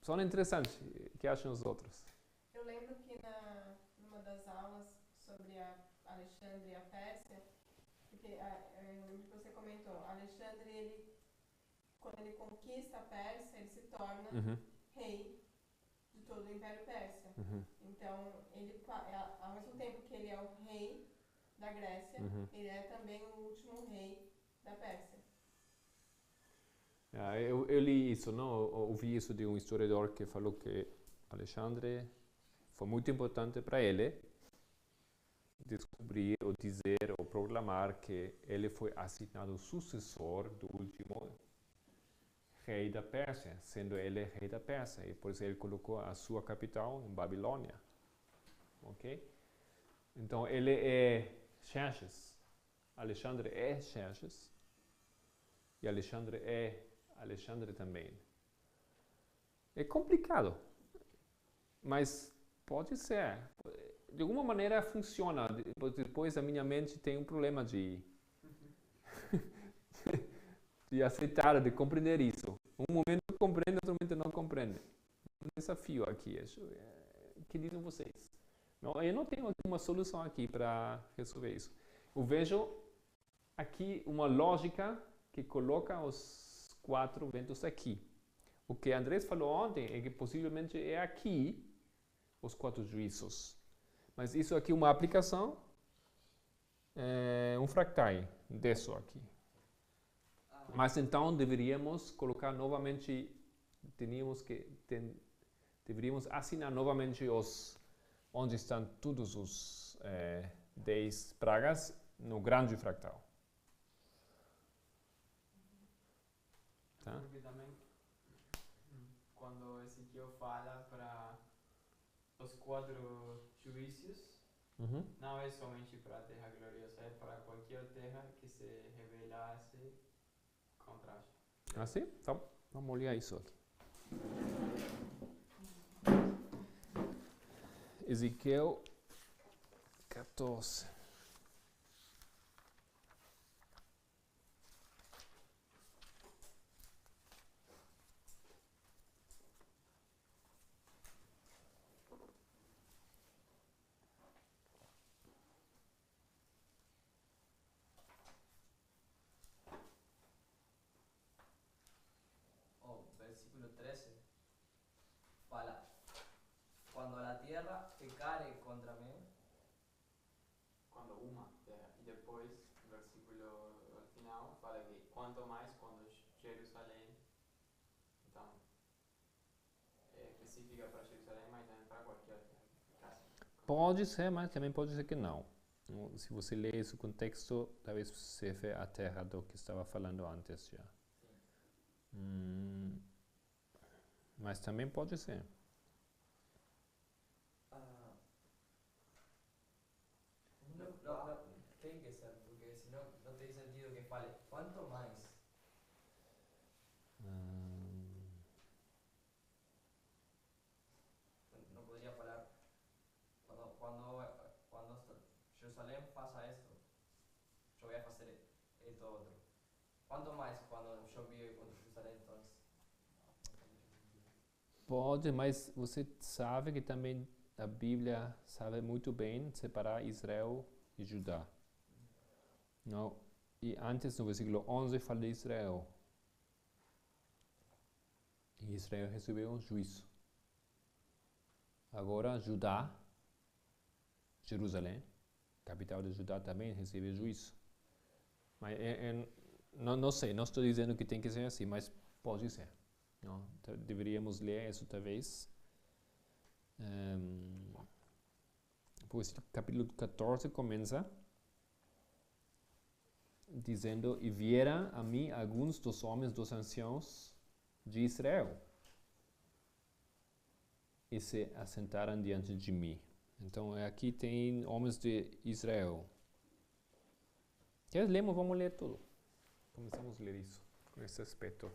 São interessantes. O que acham os outros? Eu lembro que numa das aulas sobre a Alexandre e a Pérsia, porque eu lembro que você comentou, Alexandre, ele quando ele conquista a Pérsia, ele se torna Uhum. rei de todo o Império Persa. Uhum. Então, ao mesmo tempo que ele é o rei da Grécia, Uhum. ele é também o último rei da Pérsia. Eu li isso, não? Eu ouvi isso de um historiador que falou que Alexandre foi muito importante para ele descobrir ou dizer ou proclamar que ele foi assignado sucessor do último rei da Pérsia, sendo ele rei da Pérsia, e por isso ele colocou a sua capital em Babilônia. Ok? Então ele é Xerxes, Alexandre é Xerxes, e Alexandre é Alexandre também. É complicado, mas pode ser. De alguma maneira funciona. Depois a minha mente tem um problema de aceitar, de compreender isso. Um momento compreende, outro momento não compreende. Um desafio aqui. Que dizem vocês? Não, eu não tenho uma solução aqui para resolver isso. Eu vejo aqui uma lógica que coloca os 4 ventos aqui. O que Andrés falou ontem é que possivelmente é aqui os 4 juízos. Mas isso aqui é uma aplicação, um fractal disso aqui. Mas então deveríamos colocar novamente, deveríamos assinar novamente onde estão todos os 10 pragas no grande fractal. Tá? Porque também, quando Ezequiel fala para os 4 juízos, Uhum. não é somente para a terra gloriosa, é para qualquer terra que se rebelasse contra. Assim? Então, vamos olhar isso aqui. Ezequiel 14. Versículo 13 fala: Cuando la tierra pecare contra mí, Quando uma terra. E depois, no versículo final, fala que quanto mais quando Jerusalém. Então, é específica para Jerusalém, mas também para qualquer terra. Pode ser, mas também pode ser que não. Se você ler esse contexto, talvez você vê a terra do que estava falando antes já. Mas também pode ser. no, tem que ser, porque si no, no tiene sentido que fale. ¿Cuánto más? No podría falar. Cuando Jerusalén faça esto, yo voy a hacer esto otro. ¿Cuánto más cuando yo vivo contra Jerusalén entonces? Pode, mas você sabe que também a Bíblia sabe muito bem separar Israel e Judá. Não? E antes, no versículo 11, fala de Israel. E Israel recebeu um juízo. Agora, Judá, Jerusalém, capital de Judá, também recebe juízo. Mas não sei, não estou dizendo que tem que ser assim, mas pode ser. Não? Então, deveríamos ler isso talvez. Pois capítulo 14 começa dizendo: E vieram a mim alguns dos homens dos anciãos de Israel e se assentaram diante de mim. Então aqui tem homens de Israel. Quer lemos, vamos ler tudo. Começamos a ler isso, com esse aspecto.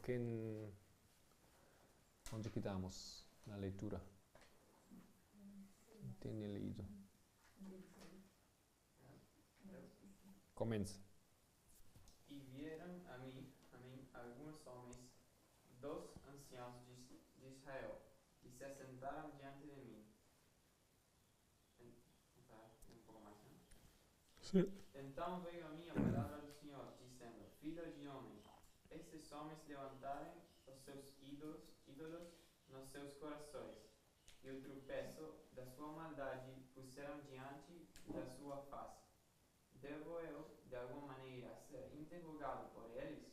Onde quedamos na leitura? Não tenho lido. Começa. E vieram a mim alguns homens dos anciãos de Israel, e se assentaram diante de mim. Um pouco mais, né? Sim. Então veio a mim a palavra do Senhor, dizendo: Filho de homem, estes homens levantarem os seus ídolos nos seus corações, e o tropeço da sua maldade puseram diante da sua face. Devo eu, de alguma maneira, ser interrogado por eles?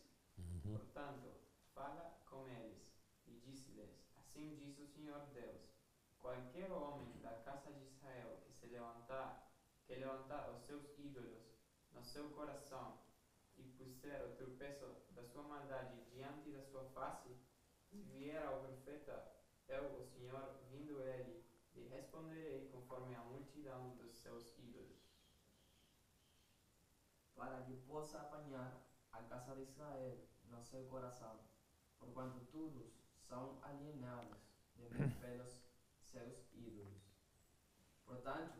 Portanto, fala com eles, e disse-lhes, assim diz o Senhor Deus, qualquer homem da casa de Israel que levantar os seus ídolos no seu coração, e puser o tropeço da sua maldade diante da sua face, se vier ao profeta, eu, o Senhor, vindo ele, lhe responderei conforme a multidão dos seus ídolos. Para que possa apanhar a casa de Israel no seu coração, porquanto todos são alienados de mim pelos seus ídolos. Portanto,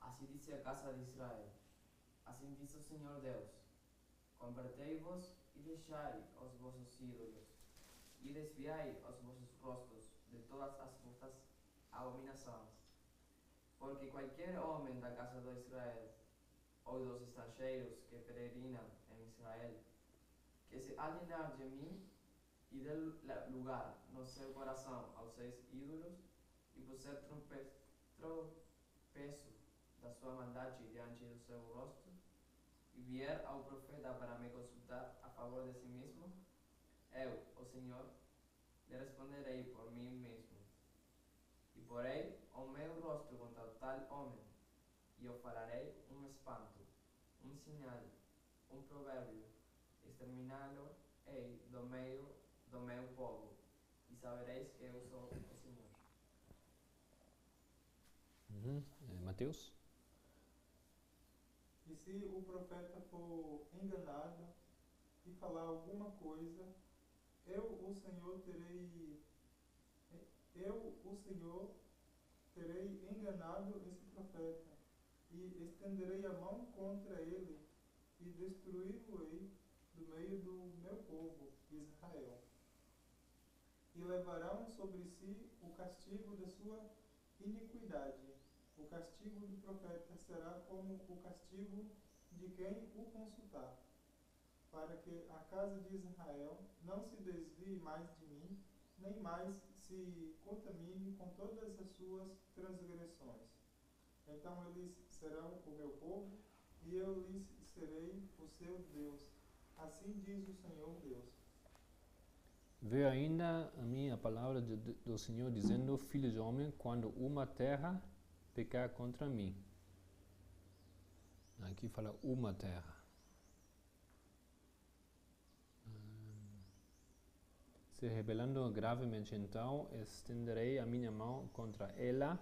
assim diz a casa de Israel, assim diz o Senhor Deus, convertei-vos e deixai os vossos ídolos, e desviai os vossos rostos de todas as vossas abominações. Porque qualquer homem da casa de Israel, ou dos estrangeiros que peregrinam em Israel, que se alienar de mim e der lugar no seu coração aos seus ídolos, e puser tropeço da sua maldade diante do seu rosto, e vier ao profeta para me consultar a favor de si mesmo, eu, o Senhor, lhe responderei por mim mesmo, e porei o meu rosto contra tal homem, e o farei um espanto, um sinal, um provérbio, exterminá-lo-ei do meio do meu povo, e sabereis que eu sou o Senhor. Mateus? E se o profeta for enganado e falar alguma coisa, eu, o Senhor, terei enganado esse profeta, e estenderei a mão contra ele, e destruí-lo-ei do meio do meu povo, Israel. E levarão sobre si o castigo da sua iniquidade. O castigo do profeta será como o castigo de quem o consultar, para que a casa de Israel não se desvie mais de mim, nem mais se contamine com todas as suas transgressões. Então eles serão o meu povo, e eu lhes serei o seu Deus. Assim diz o Senhor Deus. Veio ainda a mim a palavra do Senhor dizendo, filho de homem, quando uma terra pecar contra mim. Aqui fala uma terra. Se rebelando gravemente, então estenderei a minha mão contra ela,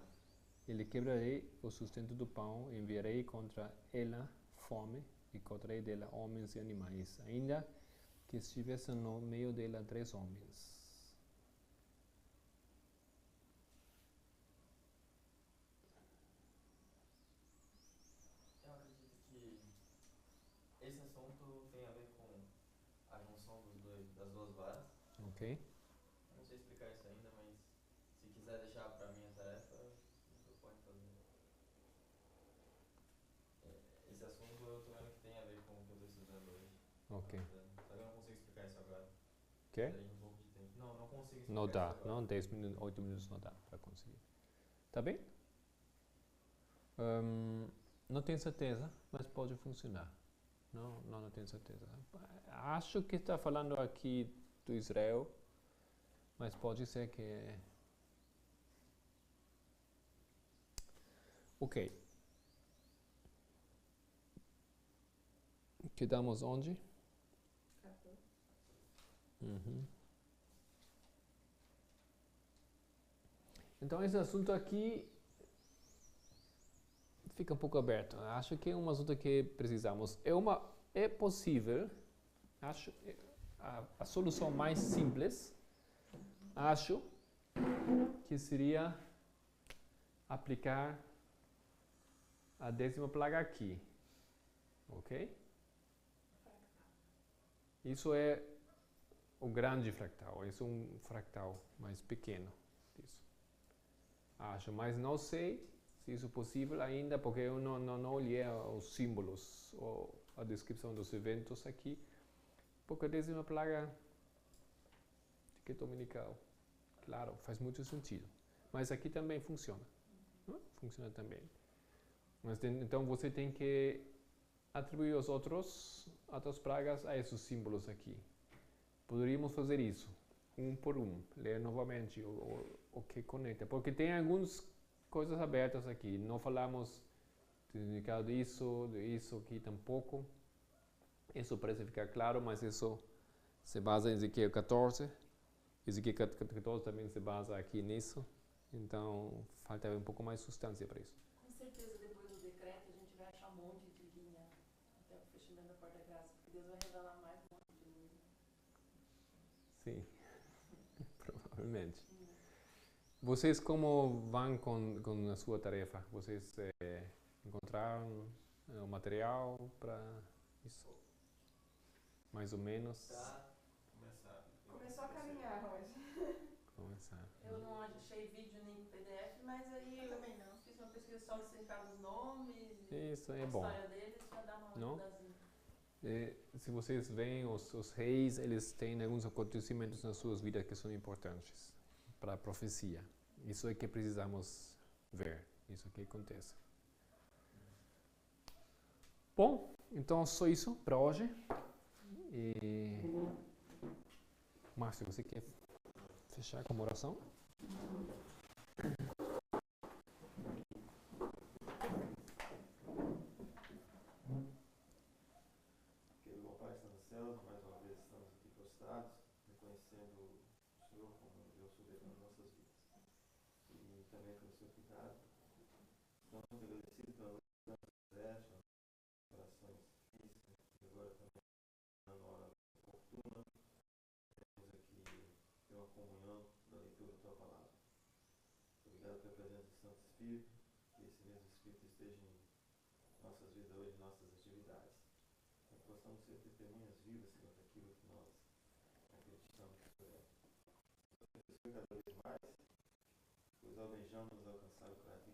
e lhe quebrarei o sustento do pão, e enviarei contra ela fome, e cortarei dela homens e animais, ainda que estivessem no meio dela 3 homens. Eu acredito que esse assunto tem a ver com a junção das duas varas. Ok? Eu não sei explicar isso ainda, mas se quiser deixar para mim a tarefa, você pode fazer. Esse assunto eu tô vendo que tem a ver com o que eu estou estudando hoje. Ok. Só que eu não consigo explicar isso agora. Quer? Daí um pouco de tempo. Não consigo explicar Não dá, isso agora. não? 10 minutos, 8 minutos não dá para conseguir. Tá bem? Não tenho certeza, mas pode funcionar. Não tenho certeza. Acho que está falando aqui do Israel, mas pode ser que... Ok. Quedamos onde? 14. Então esse assunto aqui fica um pouco aberto. Acho que é um assunto que precisamos. É possível, acho, a solução mais simples, acho, que seria aplicar a 10ª plaga aqui. Ok? Isso é o grande fractal. Isso é um fractal mais pequeno disso. Acho, mas não sei se isso é possível ainda, porque eu não olhei os símbolos ou a descrição dos eventos aqui. Porque a 10ª praga que é dominical. Claro, faz muito sentido. Mas aqui também funciona. Não? Funciona também. Mas então você tem que atribuir as outras pragas a esses símbolos aqui. Poderíamos fazer isso, um por um, ler novamente o que conecta. Porque tem algumas coisas abertas aqui. Não falamos do significado disso aqui tampouco. Isso parece ficar claro, mas isso se basa em Ezequiel 14. Ezequiel 14 também se basa aqui nisso. Então, falta um pouco mais substância para isso. Com certeza, depois do decreto, a gente vai achar um monte de linha até o fechamento da porta graça, porque Deus vai revelar mais um monte de linha. Sim, provavelmente. Vocês como vão com a sua tarefa? Vocês encontraram o material para isso? Mais ou menos? Tá. Começar. Começou a caminhar hoje. Começar. Eu não achei vídeo nem PDF, mas aí eu também não. Fiz uma pesquisa só de significado dos nomes, Isso é a bom. história deles, já dá uma Não? ajudazinha. Se vocês veem, os reis, eles têm alguns acontecimentos nas suas vidas que são importantes para a profecia. Isso é que precisamos ver. Isso que acontece. Bom, então só isso para hoje. E Márcio, você quer fechar com uma oração? Querido bom Pai que está nos céus, mais uma vez estamos aqui prostrados, reconhecendo o Senhor como Deus soberano nas nossas vidas. E também pelo seu cuidado. Estamos muito agradecidos pela luz que nos deste, orações físicas, e agora também na hora oportuna, temos aqui pela comunhão da leitura da tua palavra. Obrigado pela presença do Santo Espírito, que esse mesmo Espírito esteja em nossas vidas hoje, em nossas atividades. Para que possamos ser testemunhas vivas, Senhor, daquilo que nós acreditamos que tu é. Cada vez mais, pois almejamos alcançar o caráter